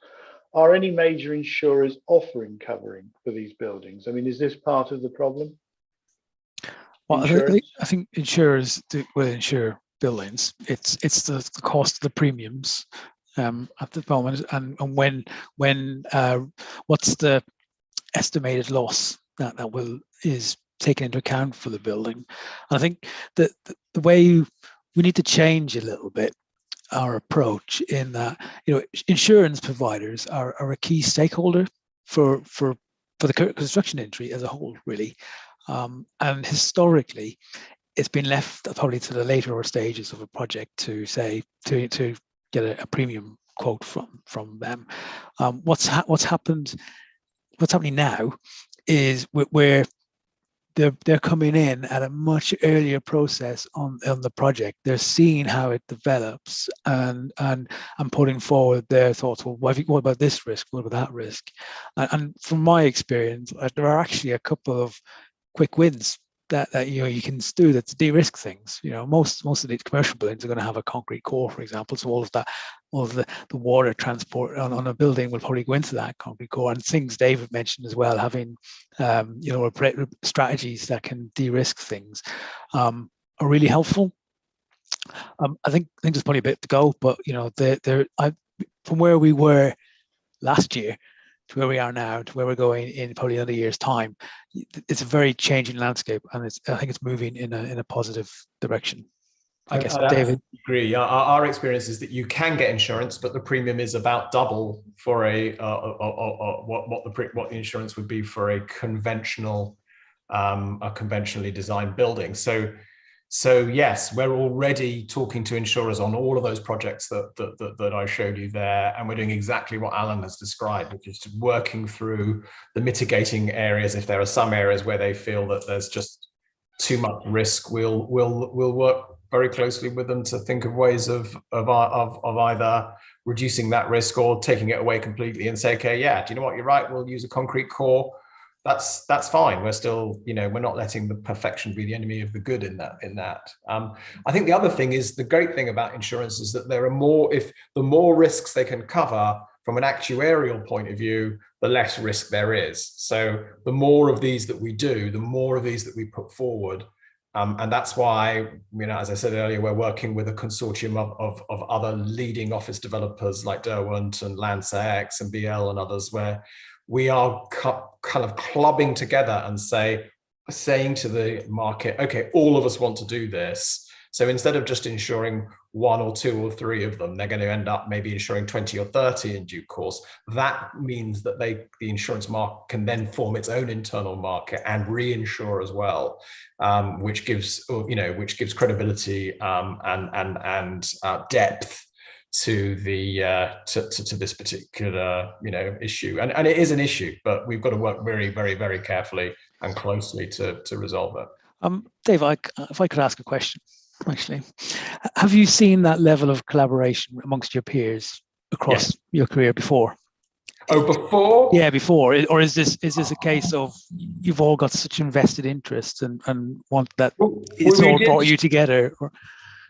Are any major insurers offering covering for these buildings? I mean, is this part of the problem?
Well, I think insurers will insure buildings. It's the cost of the premiums at the moment, and when what's the estimated loss that is taken into account for the building. And I think that the way we need to change a little bit our approach in that insurance providers are a key stakeholder for the construction industry as a whole, really. And historically, it's been left probably to the later stages of a project to get a premium quote from them. What's happening now is where they're coming in at a much earlier process on the project. They're seeing how it develops and putting forward their thoughts. Well, what about this risk? What about that risk? And from my experience, there are actually a couple of quick wins that you can do that to de-risk things. Most of these commercial buildings are going to have a concrete core, for example. So all of the water transport on a building will probably go into that concrete core. And things David mentioned as well, having strategies that can de-risk things are really helpful. I think there's probably a bit to go, but from where we were last year to where we are now, to where we're going in probably another year's time, it's a very changing landscape, and I think it's moving in a positive direction. I guess, David.
Agree. Our experience is that you can get insurance, but the premium is about double for what the insurance would be for a conventionally designed building. So yes, we're already talking to insurers on all of those projects that I showed you there, and we're doing exactly what Alan has described, which is working through the mitigating areas. If there are some areas where they feel that there's just too much risk, we'll work very closely with them to think of ways of either reducing that risk or taking it away completely and say, okay, yeah, do you know what, you're right, we'll use a concrete core. That's fine. We're still, we're not letting the perfection be the enemy of the good in that. I think the other thing is, the great thing about insurance is that there are the more risks they can cover from an actuarial point of view, the less risk there is. So the more of these that we do, the more of these that we put forward. And that's why, as I said earlier, we're working with a consortium of other leading office developers like Derwent and LandsX and BL and others, where we are kind of clubbing together and saying to the market, okay, all of us want to do this. So instead of just insuring 1 or 2 or 3 of them, they're going to end up maybe insuring 20 or 30 in due course. That means that the insurance market can then form its own internal market and reinsure as well, which gives credibility and depth to this particular issue, and it is an issue, but we've got to work very, very, very carefully and closely to resolve it.
Dave, if I could ask a question, actually, have you seen that level of collaboration amongst your peers across your career before?
Oh, before?
Yeah, before. Or is this a case of you've all got such invested interest and want that it's all brought you together?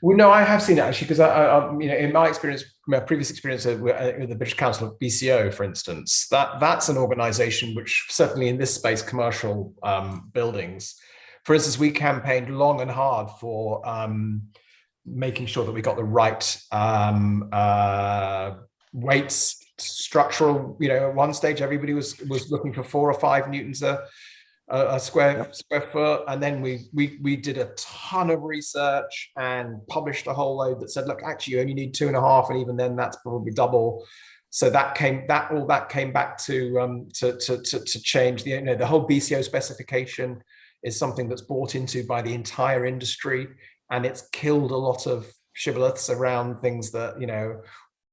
Well, no, I have seen it actually, because I in my experience, my previous experience with the British Council of BCO, for instance, that's an organisation which certainly in this space, commercial buildings, for instance, we campaigned long and hard for making sure that we got the right weights, structural. At one stage, everybody was looking for 4 or 5 newtons a square foot, and then we did a ton of research and published a whole load that said, look, actually you only need 2.5, and even then that's probably double So that came back to change the whole BCO specification is something that's bought into by the entire industry, and it's killed a lot of shibboleths around things that,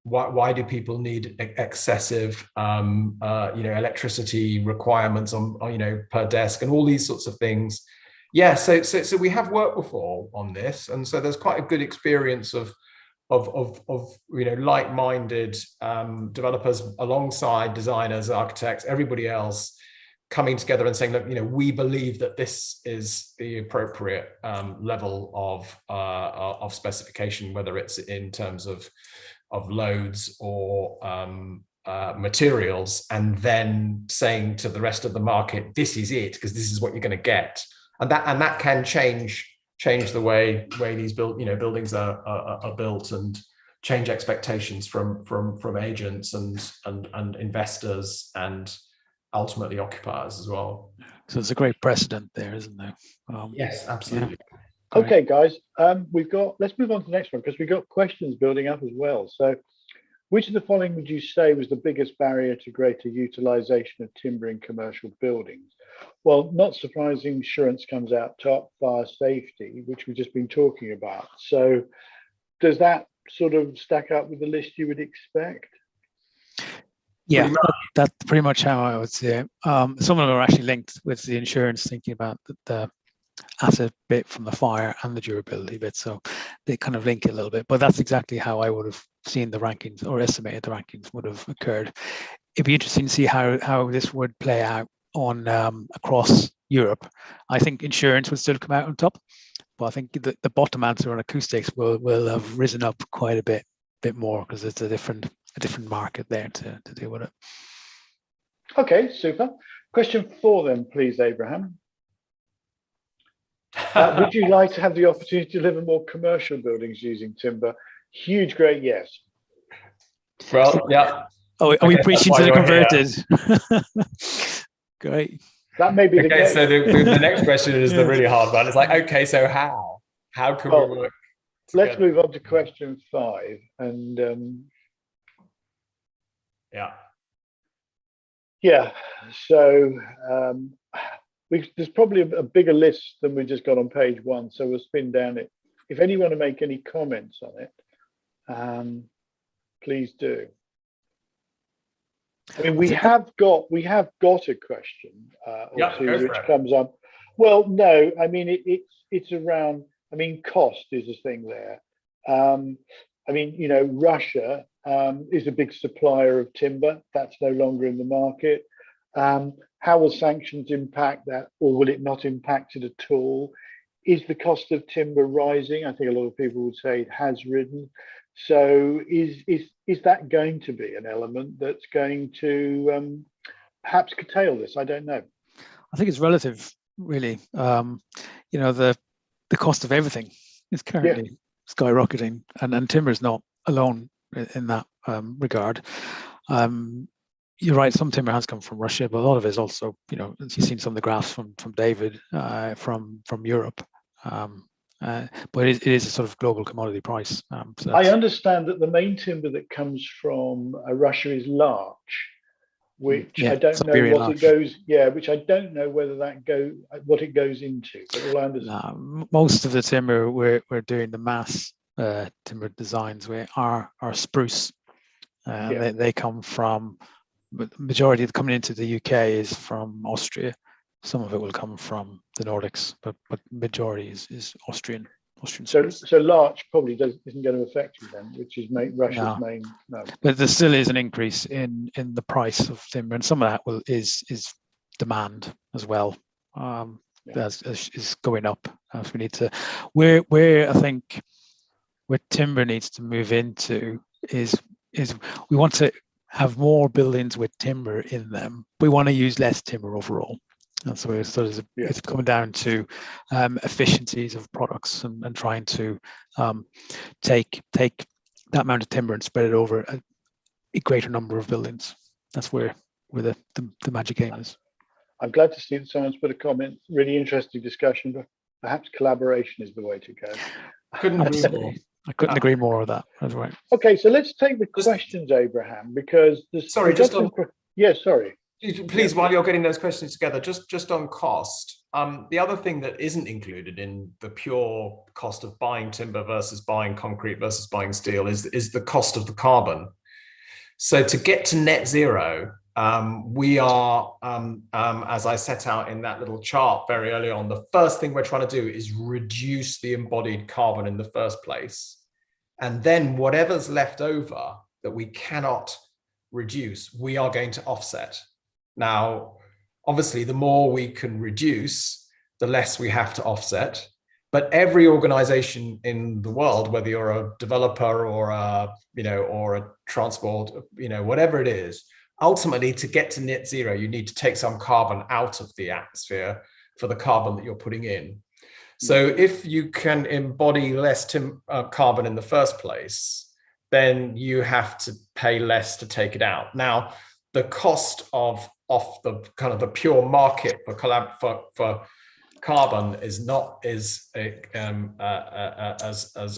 why do people need excessive electricity requirements on per desk and all these sorts of things. Yeah, so we have worked before on this, and so there's quite a good experience of like-minded developers alongside designers, architects, everybody else coming together and saying, look, we believe that this is the appropriate level of specification, whether it's in terms of loads or materials, and then saying to the rest of the market, this is it, because this is what you're going to get, and that can change the way these buildings are built, and change expectations from agents and investors and ultimately occupiers as well.
So it's a great precedent there, isn't there?
Yes, absolutely.
Yeah.
Okay, guys, let's move on to the next one, because we've got questions building up as well. So which of the following would you say was the biggest barrier to greater utilization of timber in commercial buildings? Well, not surprising, insurance comes out top, fire safety, which we've just been talking about. So does that sort of stack up with the list you would expect?
Yeah, that's pretty much how I would say it. Some of them are actually linked with the insurance, thinking about the asset bit from the fire and the durability bit, so they kind of link it a little bit. But that's exactly how I would have seen the rankings, or estimated the rankings would have occurred. It'd be interesting to see how this would play out on across Europe. I think insurance would still come out on top, but I think the bottom answer on acoustics will have risen up quite a bit more, because it's a different market there to deal with it.
Okay, super. Question 4 then, please, Abraham. Would you like to have the opportunity to live in more commercial buildings using timber? Huge, great yes.
Well, yeah.
Oh, are we preaching to the converted? Great.
That may be the case.
So the next question is the really hard one. It's like, okay, so how can we work together?
Let's move on to question 5. And so there's probably a bigger list than we just got on page 1, so we'll spin down it. If anyone want to make any comments on it, please do. I mean, we have got a question or two which comes up. Well, no, I mean it's around. I mean, cost is a thing there. I mean, Russia is a big supplier of timber. That's no longer in the market. How will sanctions impact that, or will it not impact it at all? Is the cost of timber rising? I think a lot of people would say it has risen. So is that going to be an element that's going to perhaps curtail this? I don't know.
I think it's relative, really. The cost of everything is currently skyrocketing, and timber is not alone in that regard. You're right, some timber has come from Russia, but a lot of it is also, you've seen some of the graphs from David from Europe. But it is a sort of global commodity price. So
I understand that the main timber that comes from Russia is larch, which I don't know what it goes. Yeah, which I don't know whether what it goes into. But all I understand,
most of the timber we're doing the mass timber designs with are spruce. They come from. But the majority of coming into the UK is from Austria. Some of it will come from the Nordics, but majority is Austrian.
So larch probably isn't going to affect you then, which is Russia's main. No.
But there still is an increase in the price of timber, and some of that is demand as well. As is going up. As we need to, where I think where timber needs to move into is we want to have more buildings with timber in them. We want to use less timber overall. And so it's coming down to efficiencies of products and trying to take that amount of timber and spread it over a greater number of buildings. That's where the magic game is.
I'm glad to see that someone's put a comment. Really interesting discussion, but perhaps collaboration is the way to go.
Couldn't agree more.
I couldn't agree more with that. That's right.
Okay, so let's take the
Just-
questions, Abraham, because there's.
Sorry,
we've got
just
some
on-
Yeah, sorry.
Please, while you're getting those questions together, just on cost. The other thing that isn't included in the pure cost of buying timber versus buying concrete versus buying steel is the cost of the carbon. So to get to net zero, we are, as I set out in that little chart very early on, the first thing we're trying to do is reduce the embodied carbon in the first place. And then whatever's left over that we cannot reduce, we are going to offset. Now, obviously, the more we can reduce, the less we have to offset. But every organization in the world, whether you're a developer or or a transport, whatever it is, ultimately to get to net zero, you need to take some carbon out of the atmosphere for the carbon that you're putting in. So if you can embody less carbon in the first place, then you have to pay less to take it out. Now, the cost of the kind of the pure market for carbon is not as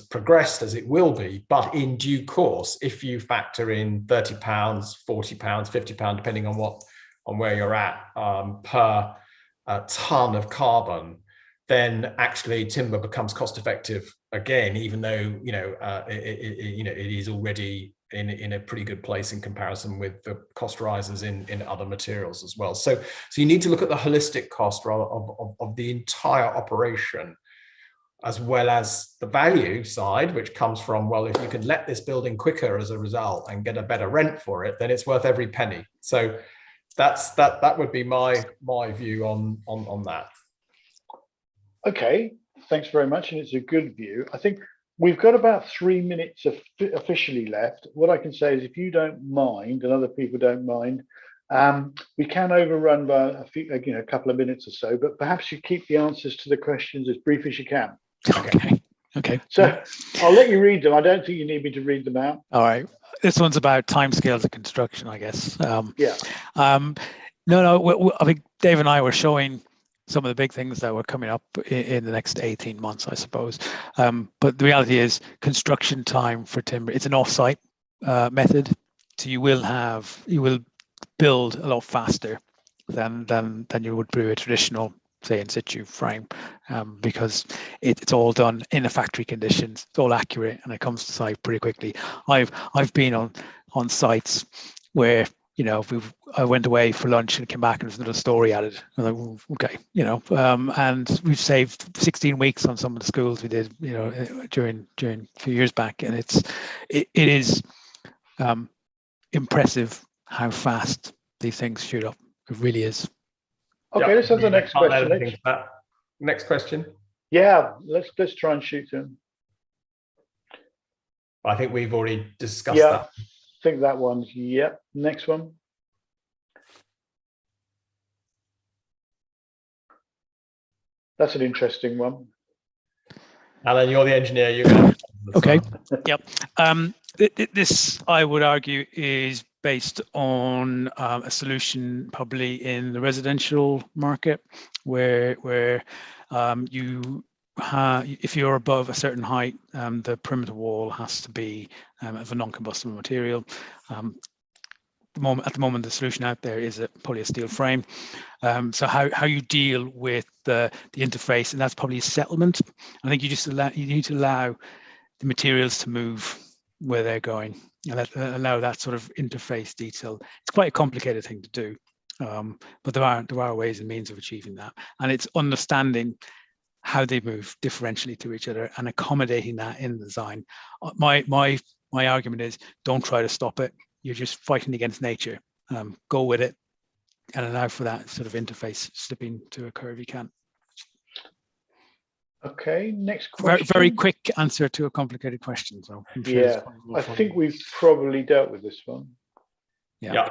progressed as it will be, but in due course, if you factor in £30, £40, £50, depending on where you're at, per ton of carbon, then actually timber becomes cost effective again, even though it is already in a pretty good place in comparison with the cost rises in other materials as well. So you need to look at the holistic cost of the entire operation, as well as the value side, which comes from, well, if you can let this building quicker as a result and get a better rent for it, then it's worth every penny. So that would be my view on that.
Okay, thanks very much, and it's a good view. I think we've got about 3 minutes officially left. What I can say is, if you don't mind, and other people don't mind, we can overrun by a couple of minutes or so, but perhaps you keep the answers to the questions as brief as you can.
Okay.
So I'll let you read them. I don't think you need me to read them out.
All right. This one's about timescales of construction, I guess.
Yeah.
No. I think Dave and I were showing some of the big things that were coming up in the next 18 months, I suppose. But the reality is, construction time for timber, it's an off-site method. So you will build a lot faster than you would do a traditional, say, in situ frame, because it's all done in a factory conditions. It's all accurate, and it comes to site pretty quickly. I've been on sites where, I went away for lunch and came back and there's another story added. I'm like, okay, and we've saved 16 weeks on some of the schools we did, during a few years back, and it is impressive how fast these things shoot up. It really is.
Okay, let's have the next question.
Next question.
Yeah, let's try and shoot them.
I think we've already discussed that.
I think that one's, yep. Next one. That's an interesting one.
Alan, you're the engineer. You're going to.
Okay. Yep. This, I would argue, is based on a solution probably in the residential market, where if you're above a certain height, the perimeter wall has to be of a non-combustible material. At the moment, the solution out there is a polyesteel frame. So how you deal with the interface, and that's probably a settlement. I think you need to allow the materials to move where they're going, and allow that sort of interface detail. It's quite a complicated thing to do, but there are ways and means of achieving that, and it's understanding how they move differentially to each other and accommodating that in the design. My argument is, don't try to stop it. You're just fighting against nature. Go with it and allow for that sort of interface slipping to occur if you can.
Okay, next question.
Very quick answer to a complicated question. So
yeah, I think we've probably dealt with this one.
Yeah.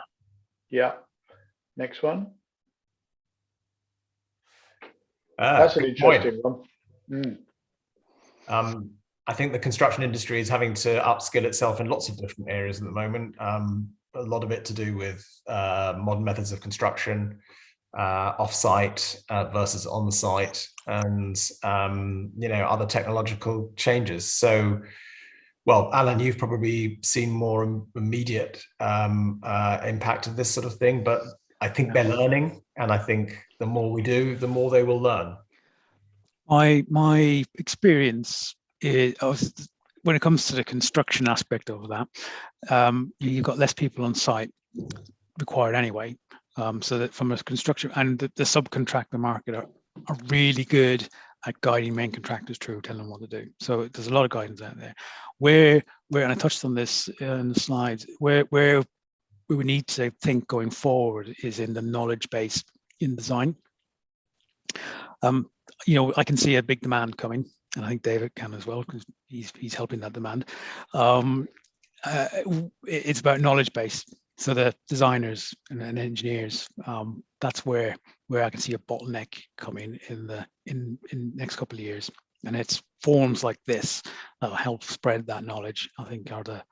Next one.
That's
an interesting one.
I think the construction industry is having to upskill itself in lots of different areas at the moment. A lot of it to do with modern methods of construction, off-site versus on-site, and other technological changes. So well, Alan, you've probably seen more immediate impact of this sort of thing, but I think they're learning, and I think the more we do, the more they will learn.
My experience is, when it comes to the construction aspect of that, you've got less people on site required anyway. So that from a construction, and the subcontractor market are really good at guiding main contractors through, telling them what to do. So there's a lot of guidance out there. Where and I touched on this in the slides, where we need to think going forward is in the knowledge base in design. You know, I can see a big demand coming, and I think David can as well, because he's helping that demand. It's about knowledge base. So the designers and engineers, that's where I can see a bottleneck coming in next couple of years. And it's forums like this that'll help spread that knowledge, I think, are the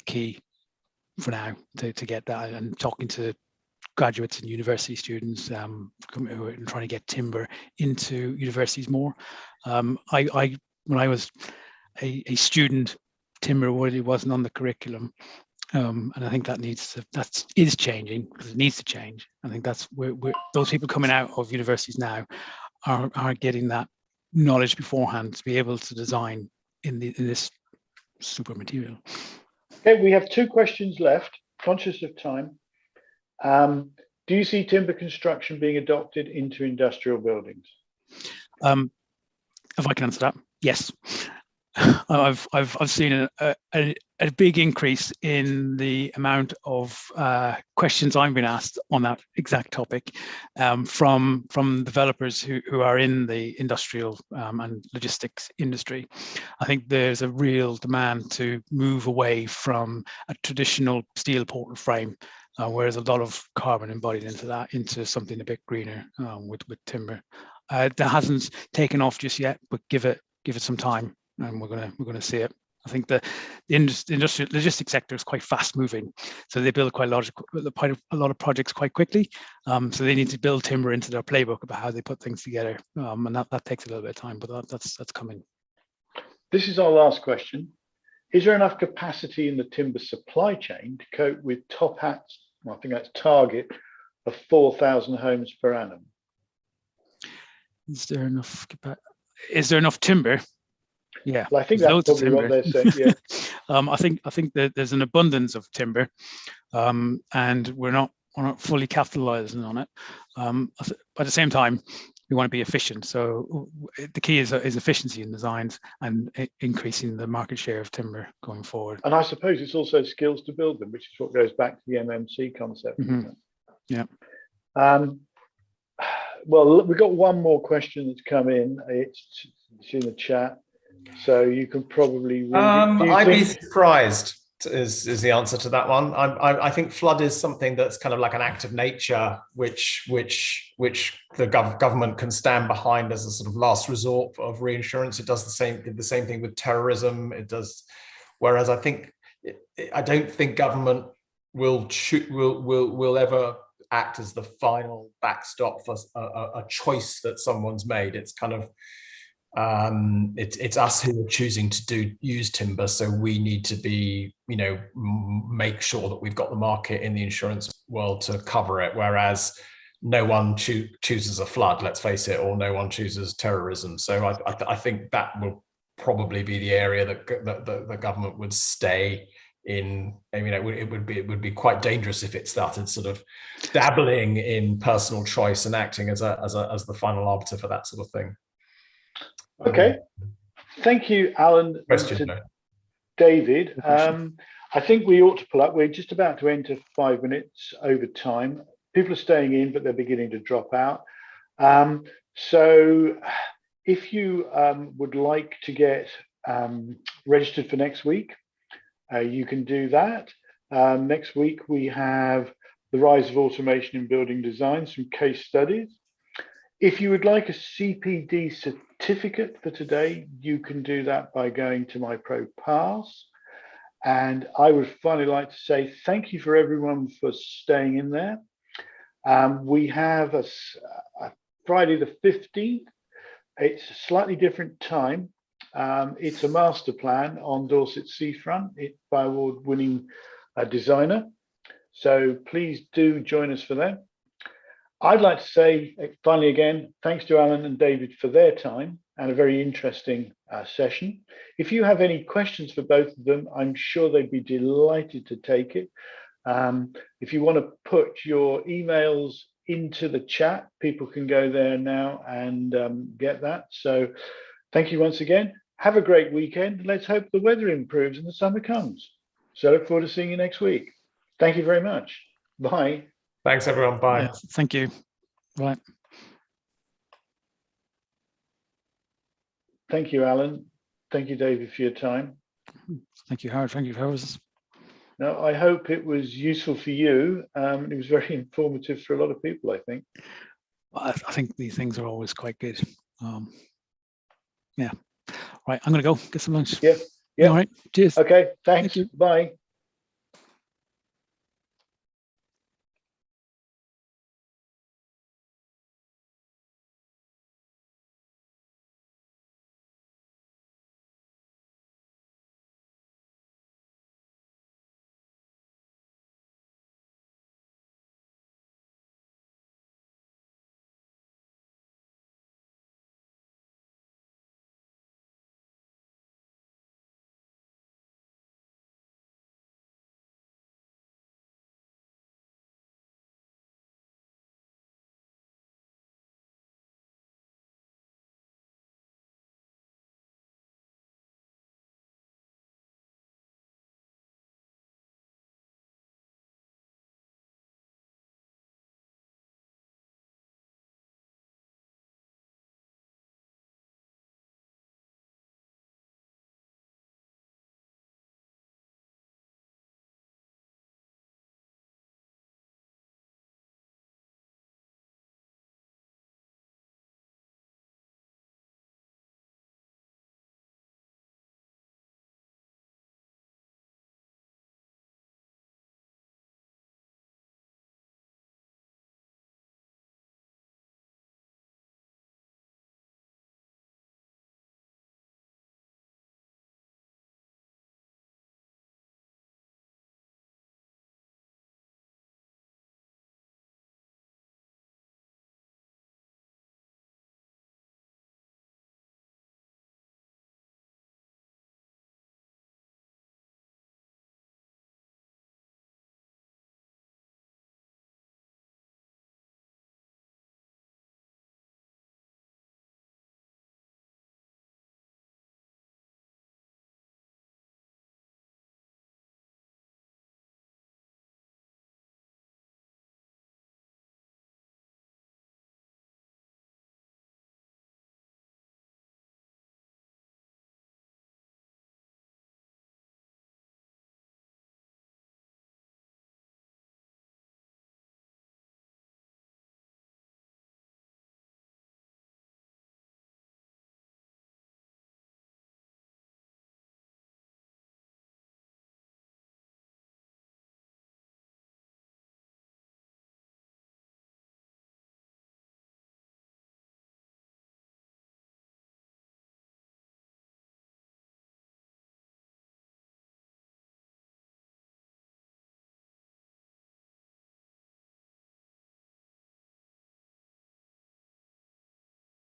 key for now to get that. And talking to graduates and university students who are trying to get timber into universities more. When I was a student, timber really wasn't on the curriculum. And I think that is changing, because it needs to change. I think that's where those people coming out of universities now are getting that knowledge beforehand to be able to design in this super material.
Okay, we have 2 questions left, conscious of time. Do you see timber construction being adopted into industrial buildings?
If I can answer that, yes. I've seen a big increase in the amount of questions I've been asked on that exact topic from developers who are in the industrial and logistics industry. I think there's a real demand to move away from a traditional steel portal frame, where there's a lot of carbon embodied into that, into something a bit greener with timber. That hasn't taken off just yet, but give it some time, and we're gonna see it. I think the industrial logistics sector is quite fast moving, so they build quite a lot of projects quite quickly. So they need to build timber into their playbook about how they put things together, and that takes a little bit of time, but that's coming.
This is our last question. Is there enough capacity in the timber supply chain to cope with top hats? Well, I think that's target of 4,000 homes per annum.
Is there enough timber? Yeah,
well, I think that's probably what they're saying. Yeah.
I think that there's an abundance of timber, and we're not fully capitalizing on it. But at the same time, we want to be efficient. So the key is efficiency in designs and increasing the market share of timber going forward.
And I suppose it's also skills to build them, which is what goes back to the MMC concept.
Mm-hmm. Yeah.
Well, we've got one more question that's come in. It's in the chat, so you can probably read it.
I'd be surprised is the answer to that one. I think flood is something that's kind of like an act of nature, which the government can stand behind as a sort of last resort of reinsurance. It does did the same thing with terrorism. It does, whereas I don't think government will ever act as the final backstop for a choice that someone's made. It's kind of it's us who are choosing to use timber, so we need to be, make sure that we've got the market in the insurance world to cover it, whereas no one chooses a flood, let's face it, or no one chooses terrorism. So I think that will probably be the area that the government would stay in. I mean, it would be quite dangerous if it started sort of dabbling in personal choice and acting as the final arbiter for that sort of thing.
Okay, thank you, Alan. David. I think we ought to pull up. We're just about to enter 5 minutes over time. People are staying in, but they're beginning to drop out. So if you would like to get registered for next week, you can do that. Next week, we have the rise of automation in building design, some case studies. If you would like a CPD certificate for today, you can do that by going to my Pro Pass. And I would finally like to say thank you for everyone for staying in there. We have a Friday the 15th. It's a slightly different time. It's a master plan on Dorset seafront. It's by award-winning designer. So please do join us for that. I'd like to say finally again, thanks to Alan and David for their time and a very interesting session. If you have any questions for both of them, I'm sure they'd be delighted to take it. If you want to put your emails into the chat, people can go there now and get that. So thank you once again. Have a great weekend. Let's hope the weather improves and the summer comes. So I look forward to seeing you next week. Thank you very much. Bye.
Thanks, everyone. Bye.
Yeah, thank you. Right.
Thank you, Alan. Thank you, David, for your time.
Thank you, Howard. Thank you, Howard.
No, I hope it was useful for you. It was very informative for a lot of people, I think.
I think these things are always quite good. Yeah. Right. I'm going to go get some lunch.
Yeah. Yeah.
All right. Cheers.
Okay. Thanks.
Thank you.
Bye.